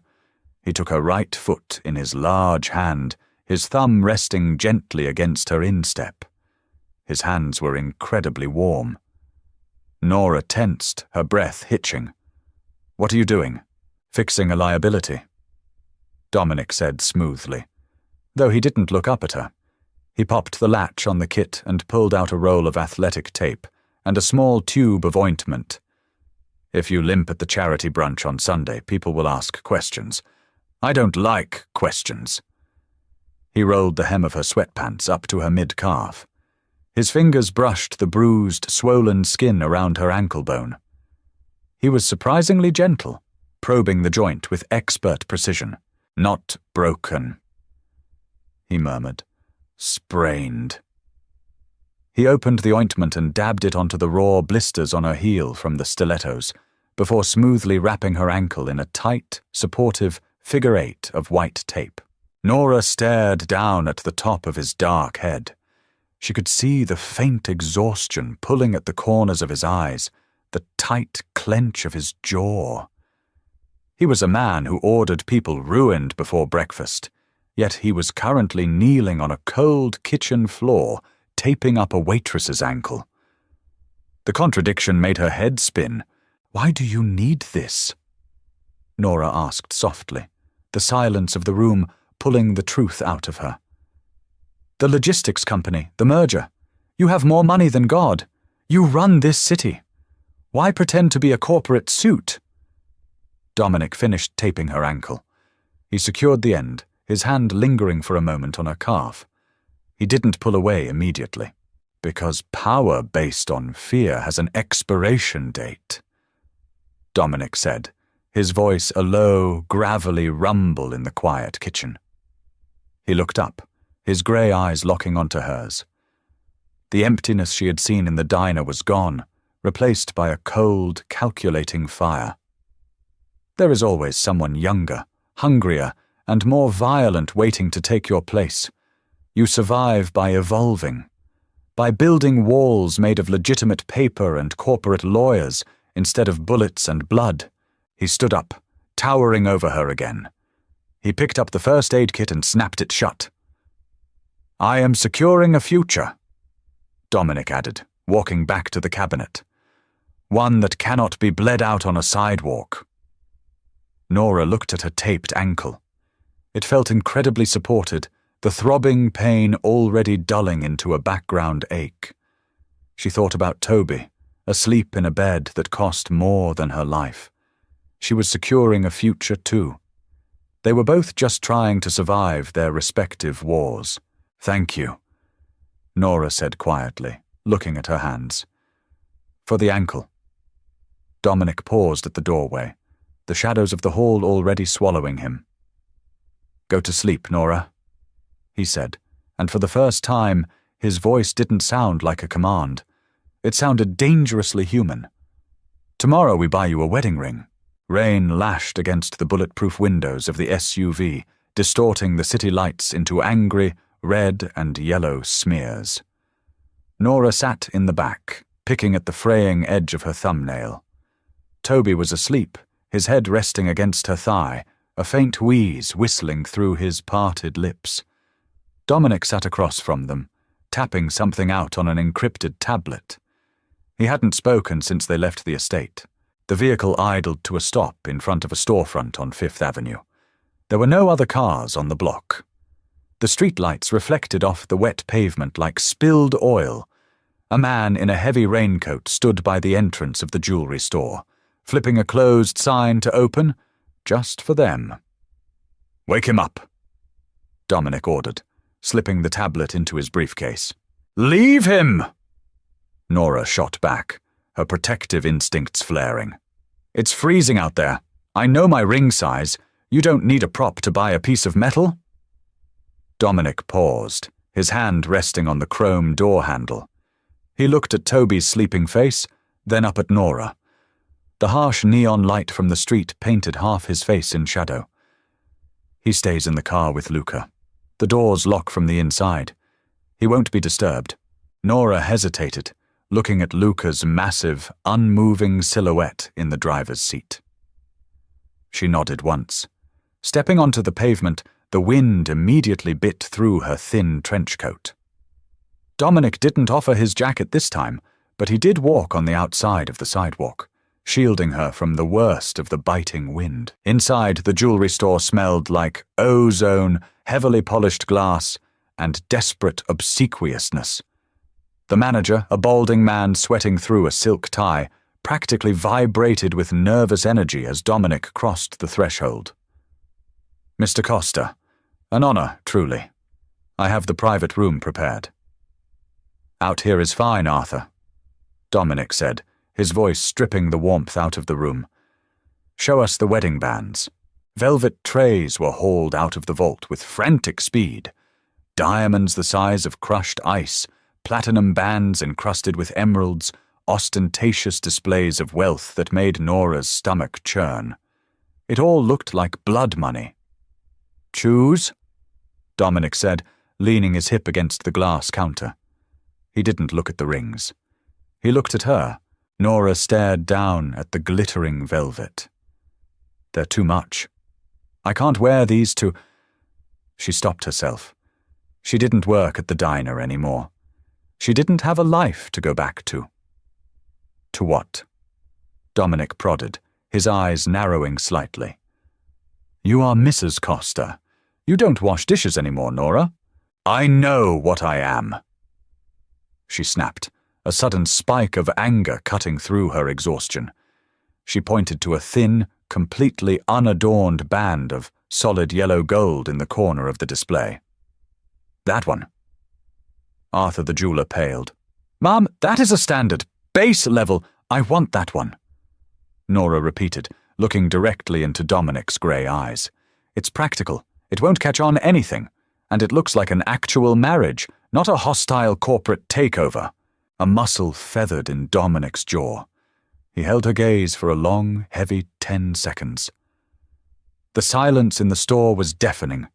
He took her right foot in his large hand, his thumb resting gently against her instep. His hands were incredibly warm. Nora tensed, her breath hitching. "What are you doing?" "Fixing a liability," Dominic said smoothly, though he didn't look up at her. He popped the latch on the kit and pulled out a roll of athletic tape and a small tube of ointment. "If you limp at the charity brunch on Sunday, people will ask questions. I don't like questions." He rolled the hem of her sweatpants up to her mid-calf. His fingers brushed the bruised, swollen skin around her ankle bone. He was surprisingly gentle, probing the joint with expert precision. "Not broken," he murmured. "Sprained." He opened the ointment and dabbed it onto the raw blisters on her heel from the stilettos, before smoothly wrapping her ankle in a tight, supportive figure 8 of white tape. Nora stared down at the top of his dark head. She could see the faint exhaustion pulling at the corners of his eyes, the tight clench of his jaw. He was a man who ordered people ruined before breakfast, yet he was currently kneeling on a cold kitchen floor, taping up a waitress's ankle. The contradiction made her head spin. "Why do you need this?" Nora asked softly, the silence of the room pulling the truth out of her. "The logistics company, the merger. You have more money than God. You run this city. Why pretend to be a corporate suit?" Dominic finished taping her ankle. He secured the end, his hand lingering for a moment on her calf. He didn't pull away immediately, because power based on fear has an expiration date, Dominic said, his voice a low, gravelly rumble in the quiet kitchen. He looked up, his grey eyes locking onto hers. The emptiness she had seen in the diner was gone, replaced by a cold, calculating fire. There is always someone younger, hungrier, and more violent waiting to take your place. You survive by evolving, by building walls made of legitimate paper and corporate lawyers instead of bullets and blood. He stood up, towering over her again. He picked up the first aid kit and snapped it shut. "I am securing a future," Dominic added, walking back to the cabinet. "One that cannot be bled out on a sidewalk." Nora looked at her taped ankle. It felt incredibly supported, the throbbing pain already dulling into a background ache. She thought about Toby, asleep in a bed that cost more than her life. She was securing a future too. They were both just trying to survive their respective wars. "Thank you," Nora said quietly, looking at her hands. "For the ankle." Dominic paused at the doorway, the shadows of the hall already swallowing him. "Go to sleep, Nora," he said, and for the first time, his voice didn't sound like a command. It sounded dangerously human. "Tomorrow we buy you a wedding ring." Rain lashed against the bulletproof windows of the SUV, distorting the city lights into angry, red and yellow smears. Nora sat in the back, picking at the fraying edge of her thumbnail. Toby was asleep, his head resting against her thigh, a faint wheeze whistling through his parted lips. Dominic sat across from them, tapping something out on an encrypted tablet. He hadn't spoken since they left the estate. The vehicle idled to a stop in front of a storefront on Fifth Avenue. There were no other cars on the block. The streetlights reflected off the wet pavement like spilled oil. A man in a heavy raincoat stood by the entrance of the jewelry store, flipping a closed sign to open, just for them. "Wake him up," Dominic ordered, slipping the tablet into his briefcase. "Leave him!" Nora shot back, her protective instincts flaring. "It's freezing out there. I know my ring size. You don't need a prop to buy a piece of metal." Dominic paused, his hand resting on the chrome door handle. He looked at Toby's sleeping face, then up at Nora. The harsh neon light from the street painted half his face in shadow. "He stays in the car with Luca. The doors lock from the inside. He won't be disturbed." Nora hesitated, looking at Luca's massive, unmoving silhouette in the driver's seat. She nodded once. Stepping onto the pavement, the wind immediately bit through her thin trench coat. Dominic didn't offer his jacket this time, but he did walk on the outside of the sidewalk, shielding her from the worst of the biting wind. Inside, the jewelry store smelled like ozone, heavily polished glass, and desperate obsequiousness. The manager, a balding man sweating through a silk tie, practically vibrated with nervous energy as Dominic crossed the threshold. "Mr. Costa, an honor, truly. I have the private room prepared." "Out here is fine, Arthur," Dominic said, his voice stripping the warmth out of the room. "Show us the wedding bands." Velvet trays were hauled out of the vault with frantic speed. Diamonds the size of crushed ice, platinum bands encrusted with emeralds, ostentatious displays of wealth that made Nora's stomach churn. It all looked like blood money. "Choose," Dominic said, leaning his hip against the glass counter. He didn't look at the rings. He looked at her. Nora stared down at the glittering velvet. "They're too much. I can't wear these to—" She stopped herself. She didn't work at the diner anymore. She didn't have a life to go back to. "To what?" Dominic prodded, his eyes narrowing slightly. "You are Mrs. Costa. You don't wash dishes anymore, Nora." "I know what I am," she snapped, a sudden spike of anger cutting through her exhaustion. She pointed to a thin, completely unadorned band of solid yellow gold in the corner of the display. "That one." Arthur the jeweler paled. "Ma'am, that is a standard, base level. I want that one," Nora repeated, looking directly into Dominic's grey eyes. "It's practical. It won't catch on anything. And it looks like an actual marriage, not a hostile corporate takeover." A muscle feathered in Dominic's jaw. He held her gaze for a long, heavy 10 seconds. The silence in the store was deafening.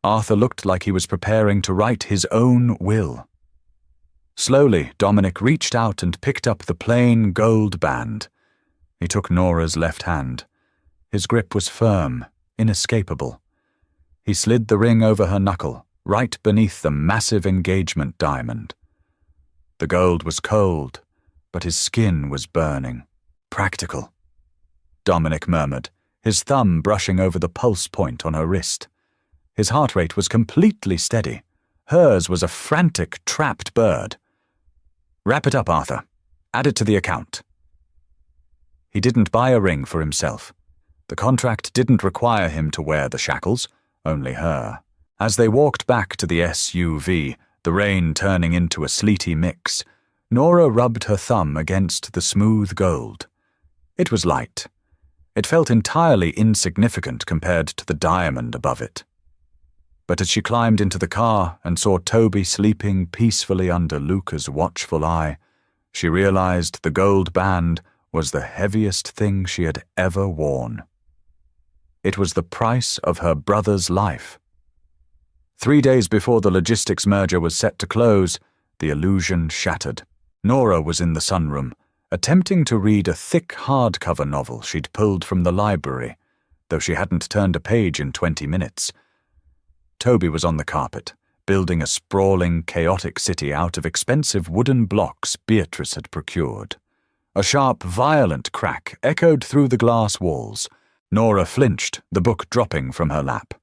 Arthur looked like he was preparing to write his own will. Slowly, Dominic reached out and picked up the plain gold band. He took Nora's left hand. His grip was firm, inescapable. He slid the ring over her knuckle, right beneath the massive engagement diamond. The gold was cold, but his skin was burning. Practical, Dominic murmured, his thumb brushing over the pulse point on her wrist. His heart rate was completely steady. Hers was a frantic, trapped bird. Wrap it up, Arthur. Add it to the account. He didn't buy a ring for himself. The contract didn't require him to wear the shackles, only her. As they walked back to the SUV, the rain turning into a sleety mix, Nora rubbed her thumb against the smooth gold. It was light. It felt entirely insignificant compared to the diamond above it. But as she climbed into the car and saw Toby sleeping peacefully under Luca's watchful eye, she realized the gold band was the heaviest thing she had ever worn. It was the price of her brother's life. 3 days before the logistics merger was set to close, the illusion shattered. Nora was in the sunroom, attempting to read a thick hardcover novel she'd pulled from the library, though she hadn't turned a page in 20 minutes. Toby was on the carpet, building a sprawling, chaotic city out of expensive wooden blocks Beatrice had procured. A sharp, violent crack echoed through the glass walls. Nora flinched, the book dropping from her lap.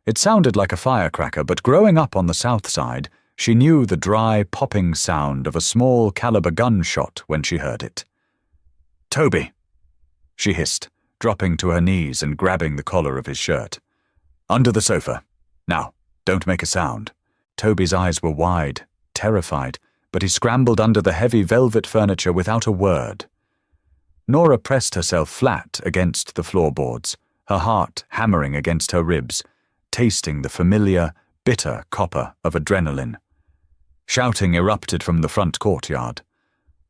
It sounded like a firecracker, but growing up on the south side, she knew the dry, popping sound of a small-caliber gunshot when she heard it. "Toby!" she hissed, dropping to her knees and grabbing the collar of his shirt. "Under the sofa. Now, don't make a sound." Toby's eyes were wide, terrified, but he scrambled under the heavy velvet furniture without a word. Nora pressed herself flat against the floorboards, her heart hammering against her ribs, tasting the familiar, bitter copper of adrenaline. Shouting erupted from the front courtyard.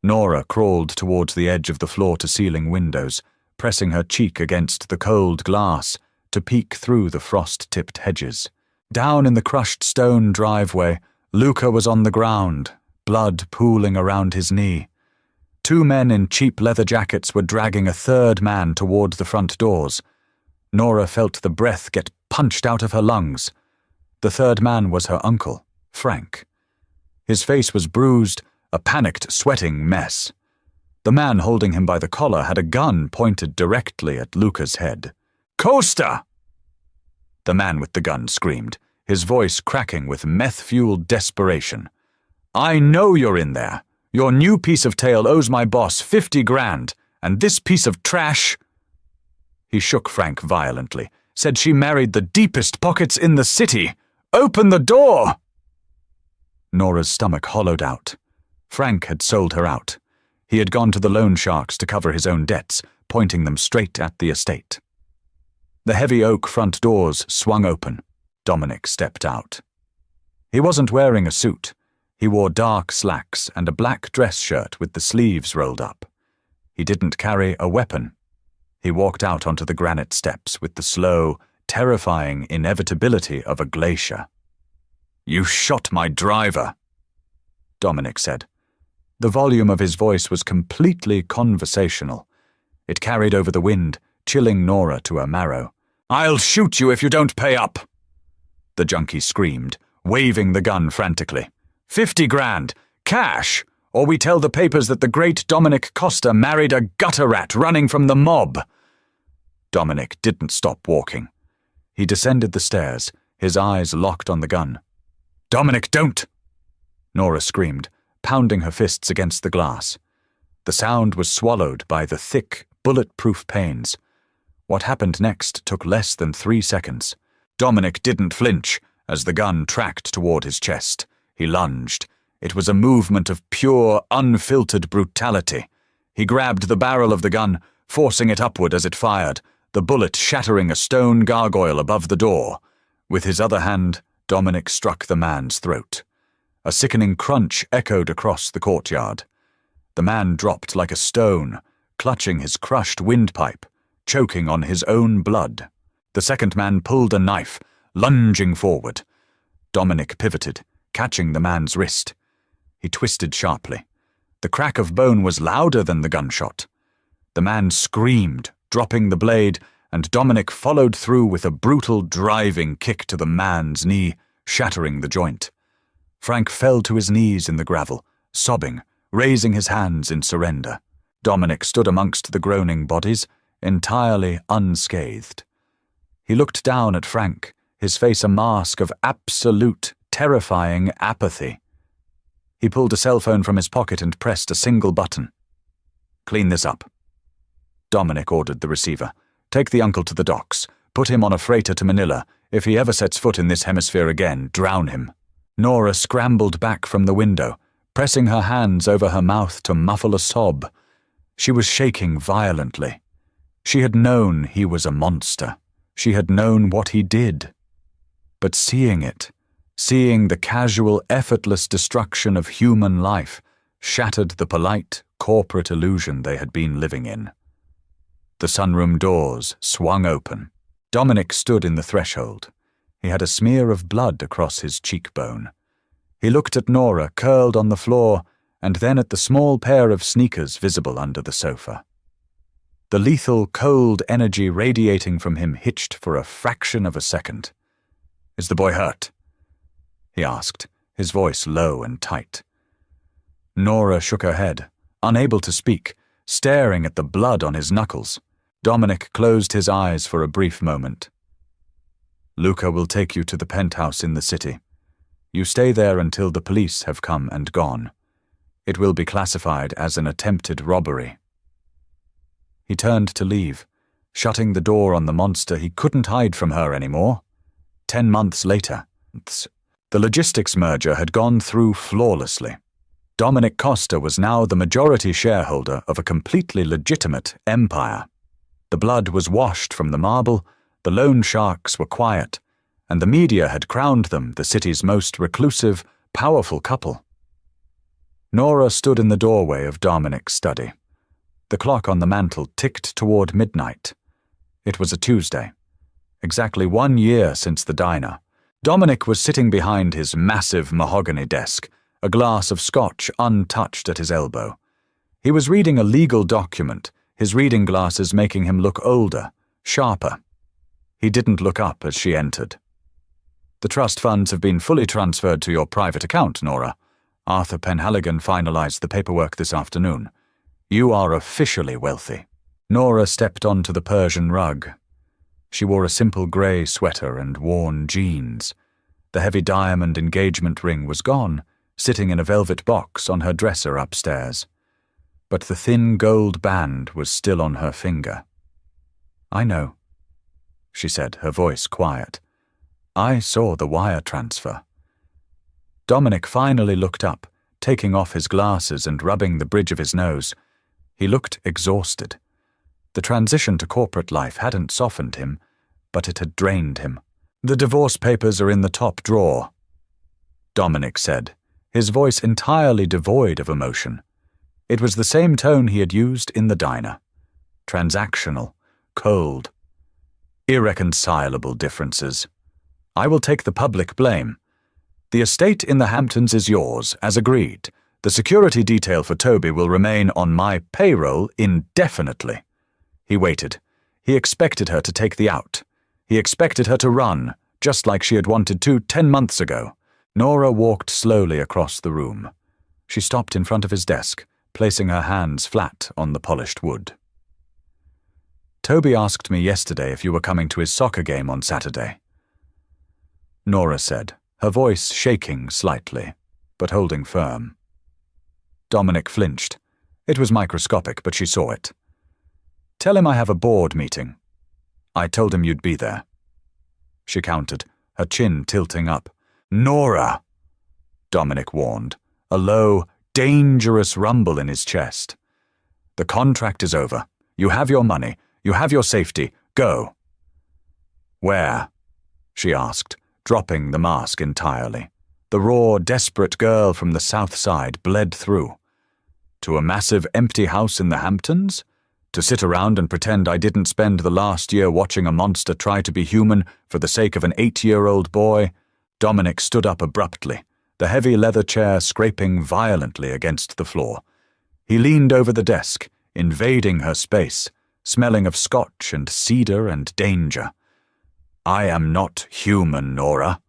Nora crawled towards the edge of the floor-to-ceiling windows, pressing her cheek against the cold glass to peek through the frost-tipped hedges. Down in the crushed stone driveway, Luca was on the ground, blood pooling around his knee. 2 men in cheap leather jackets were dragging a third man toward the front doors. Nora felt the breath get punched out of her lungs. The third man was her uncle, Frank. His face was bruised, a panicked, sweating mess. The man holding him by the collar had a gun pointed directly at Luca's head. "Costa!" The man with the gun screamed, his voice cracking with meth-fueled desperation. "I know you're in there. Your new piece of tail owes my boss 50 grand, and this piece of trash—" He shook Frank violently, said she married the deepest pockets in the city. "Open the door!" Nora's stomach hollowed out. Frank had sold her out. He had gone to the loan sharks to cover his own debts, pointing them straight at the estate. The heavy oak front doors swung open. Dominic stepped out. He wasn't wearing a suit. He wore dark slacks and a black dress shirt with the sleeves rolled up. He didn't carry a weapon. He walked out onto the granite steps with the slow, terrifying inevitability of a glacier. "You shot my driver," Dominic said. The volume of his voice was completely conversational. It carried over the wind, chilling Nora to her marrow. "I'll shoot you if you don't pay up," the junkie screamed, waving the gun frantically. 50 grand, cash, or we tell the papers that the great Dominic Costa married a gutter rat running from the mob." Dominic didn't stop walking. He descended the stairs, his eyes locked on the gun. "Dominic, don't!" Nora screamed, pounding her fists against the glass. The sound was swallowed by the thick, bulletproof panes. What happened next took less than 3 seconds. Dominic didn't flinch as the gun tracked toward his chest. He lunged. It was a movement of pure, unfiltered brutality. He grabbed the barrel of the gun, forcing it upward as it fired, the bullet shattering a stone gargoyle above the door. With his other hand, Dominic struck the man's throat. A sickening crunch echoed across the courtyard. The man dropped like a stone, clutching his crushed windpipe, choking on his own blood. The second man pulled a knife, lunging forward. Dominic pivoted, catching the man's wrist. He twisted sharply. The crack of bone was louder than the gunshot. The man screamed, dropping the blade, and Dominic followed through with a brutal driving kick to the man's knee, shattering the joint. Frank fell to his knees in the gravel, sobbing, raising his hands in surrender. Dominic stood amongst the groaning bodies, entirely unscathed. He looked down at Frank, his face a mask of absolute, terrifying apathy. He pulled a cell phone from his pocket and pressed a single button. "Clean this up." Dominic ordered the receiver. "Take the uncle to the docks. Put him on a freighter to Manila. If he ever sets foot in this hemisphere again, drown him." Nora scrambled back from the window, pressing her hands over her mouth to muffle a sob. She was shaking violently. She had known he was a monster. She had known what he did. But seeing it, seeing the casual, effortless destruction of human life, shattered the polite, corporate illusion they had been living in. The sunroom doors swung open. Dominic stood in the threshold. He had a smear of blood across his cheekbone. He looked at Nora curled on the floor, and then at the small pair of sneakers visible under the sofa. The lethal, cold energy radiating from him hitched for a fraction of a second. "Is the boy hurt?" he asked, his voice low and tight. Nora shook her head, unable to speak, staring at the blood on his knuckles. Dominic closed his eyes for a brief moment. "Luca will take you to the penthouse in the city. You stay there until the police have come and gone. It will be classified as an attempted robbery." He turned to leave, shutting the door on the monster he couldn't hide from her anymore. 10 months later, the logistics merger had gone through flawlessly. Dominic Costa was now the majority shareholder of a completely legitimate empire. The blood was washed from the marble, the loan sharks were quiet, and the media had crowned them the city's most reclusive, powerful couple. Nora stood in the doorway of Dominic's study. The clock on the mantel ticked toward midnight. It was a Tuesday. Exactly 1 year since the diner. Dominic was sitting behind his massive mahogany desk, a glass of scotch untouched at his elbow. He was reading a legal document, his reading glasses making him look older, sharper. He didn't look up as she entered. "The trust funds have been fully transferred to your private account, Nora. Arthur Penhaligon finalized the paperwork this afternoon. You are officially wealthy." Nora stepped onto the Persian rug. She wore a simple grey sweater and worn jeans. The heavy diamond engagement ring was gone, sitting in a velvet box on her dresser upstairs. But the thin gold band was still on her finger. "I know," she said, her voice quiet. "I saw the wire transfer." Dominic finally looked up, taking off his glasses and rubbing the bridge of his nose. He looked exhausted. The transition to corporate life hadn't softened him, but it had drained him. "The divorce papers are in the top drawer," Dominic said, his voice entirely devoid of emotion. It was the same tone he had used in the diner. Transactional, cold, irreconcilable differences. "I will take the public blame. The estate in the Hamptons is yours, as agreed. The security detail for Toby will remain on my payroll indefinitely." He waited. He expected her to take the out. He expected her to run, just like she had wanted to 10 months ago. Nora walked slowly across the room. She stopped in front of his desk, placing her hands flat on the polished wood. "Toby asked me yesterday if you were coming to his soccer game on Saturday," Nora said, her voice shaking slightly, but holding firm. Dominic flinched. It was microscopic, but she saw it. "Tell him I have a board meeting. I told him you'd be there." She countered, her chin tilting up. "Nora!" Dominic warned, a low, dangerous rumble in his chest. "The contract is over. You have your money. You have your safety. Go." "Where?" she asked, dropping the mask entirely. The raw, desperate girl from the South Side bled through. "To a massive empty house in the Hamptons? To sit around and pretend I didn't spend the last year watching a monster try to be human for the sake of an 8-year-old boy? Dominic stood up abruptly, the heavy leather chair scraping violently against the floor. He leaned over the desk, invading her space, smelling of scotch and cedar and danger. "I am not human, Nora."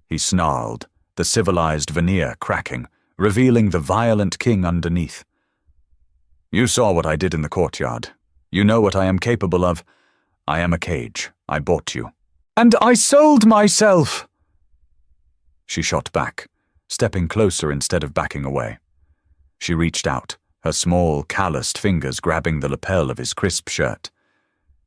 He snarled, the civilized veneer cracking, revealing the violent king underneath. "You saw what I did in the courtyard. You know what I am capable of. I am a cage. I bought you." "And I sold myself!" She shot back, stepping closer instead of backing away. She reached out, her small, calloused fingers grabbing the lapel of his crisp shirt.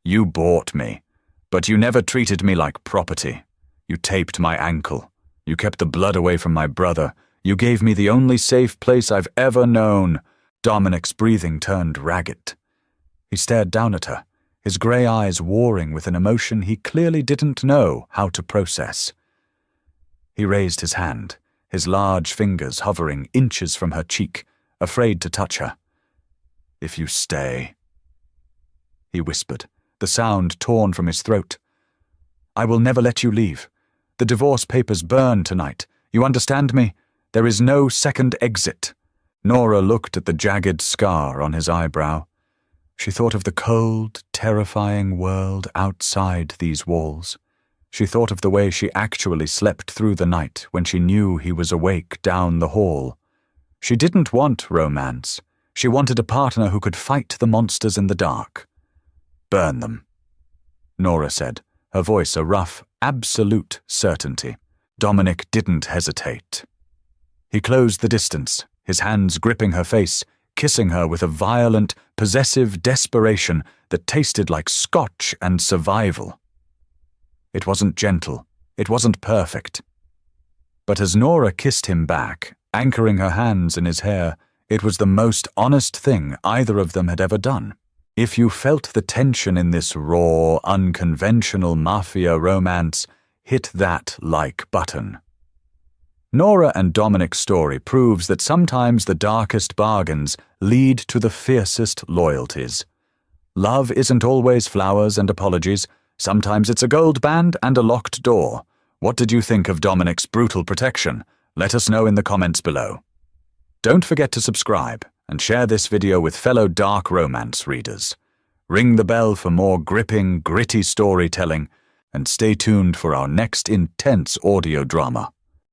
"You bought me, but you never treated me like property. You taped my ankle. You kept the blood away from my brother. You gave me the only safe place I've ever known." Dominic's breathing turned ragged. He stared down at her, his grey eyes warring with an emotion he clearly didn't know how to process. He raised his hand, his large fingers hovering inches from her cheek, afraid to touch her. "If you stay," he whispered, the sound torn from his throat. "I will never let you leave. The divorce papers burn tonight. You understand me? There is no second exit." Nora looked at the jagged scar on his eyebrow. She thought of the cold, terrifying world outside these walls. She thought of the way she actually slept through the night when she knew he was awake down the hall. She didn't want romance. She wanted a partner who could fight the monsters in the dark. "Burn them," Nora said, her voice a rough, absolute certainty. Dominic didn't hesitate. He closed the distance, his hands gripping her face, kissing her with a violent, possessive desperation that tasted like scotch and survival. It wasn't gentle, it wasn't perfect. But as Nora kissed him back, anchoring her hands in his hair, it was the most honest thing either of them had ever done. If you felt the tension in this raw, unconventional Mafia romance, hit that like button. Nora and Dominic's story proves that sometimes the darkest bargains lead to the fiercest loyalties. Love isn't always flowers and apologies. Sometimes it's a gold band and a locked door. What did you think of Dominic's brutal protection? Let us know in the comments below. Don't forget to subscribe and share this video with fellow dark romance readers. Ring the bell for more gripping, gritty storytelling, and stay tuned for our next intense audio drama.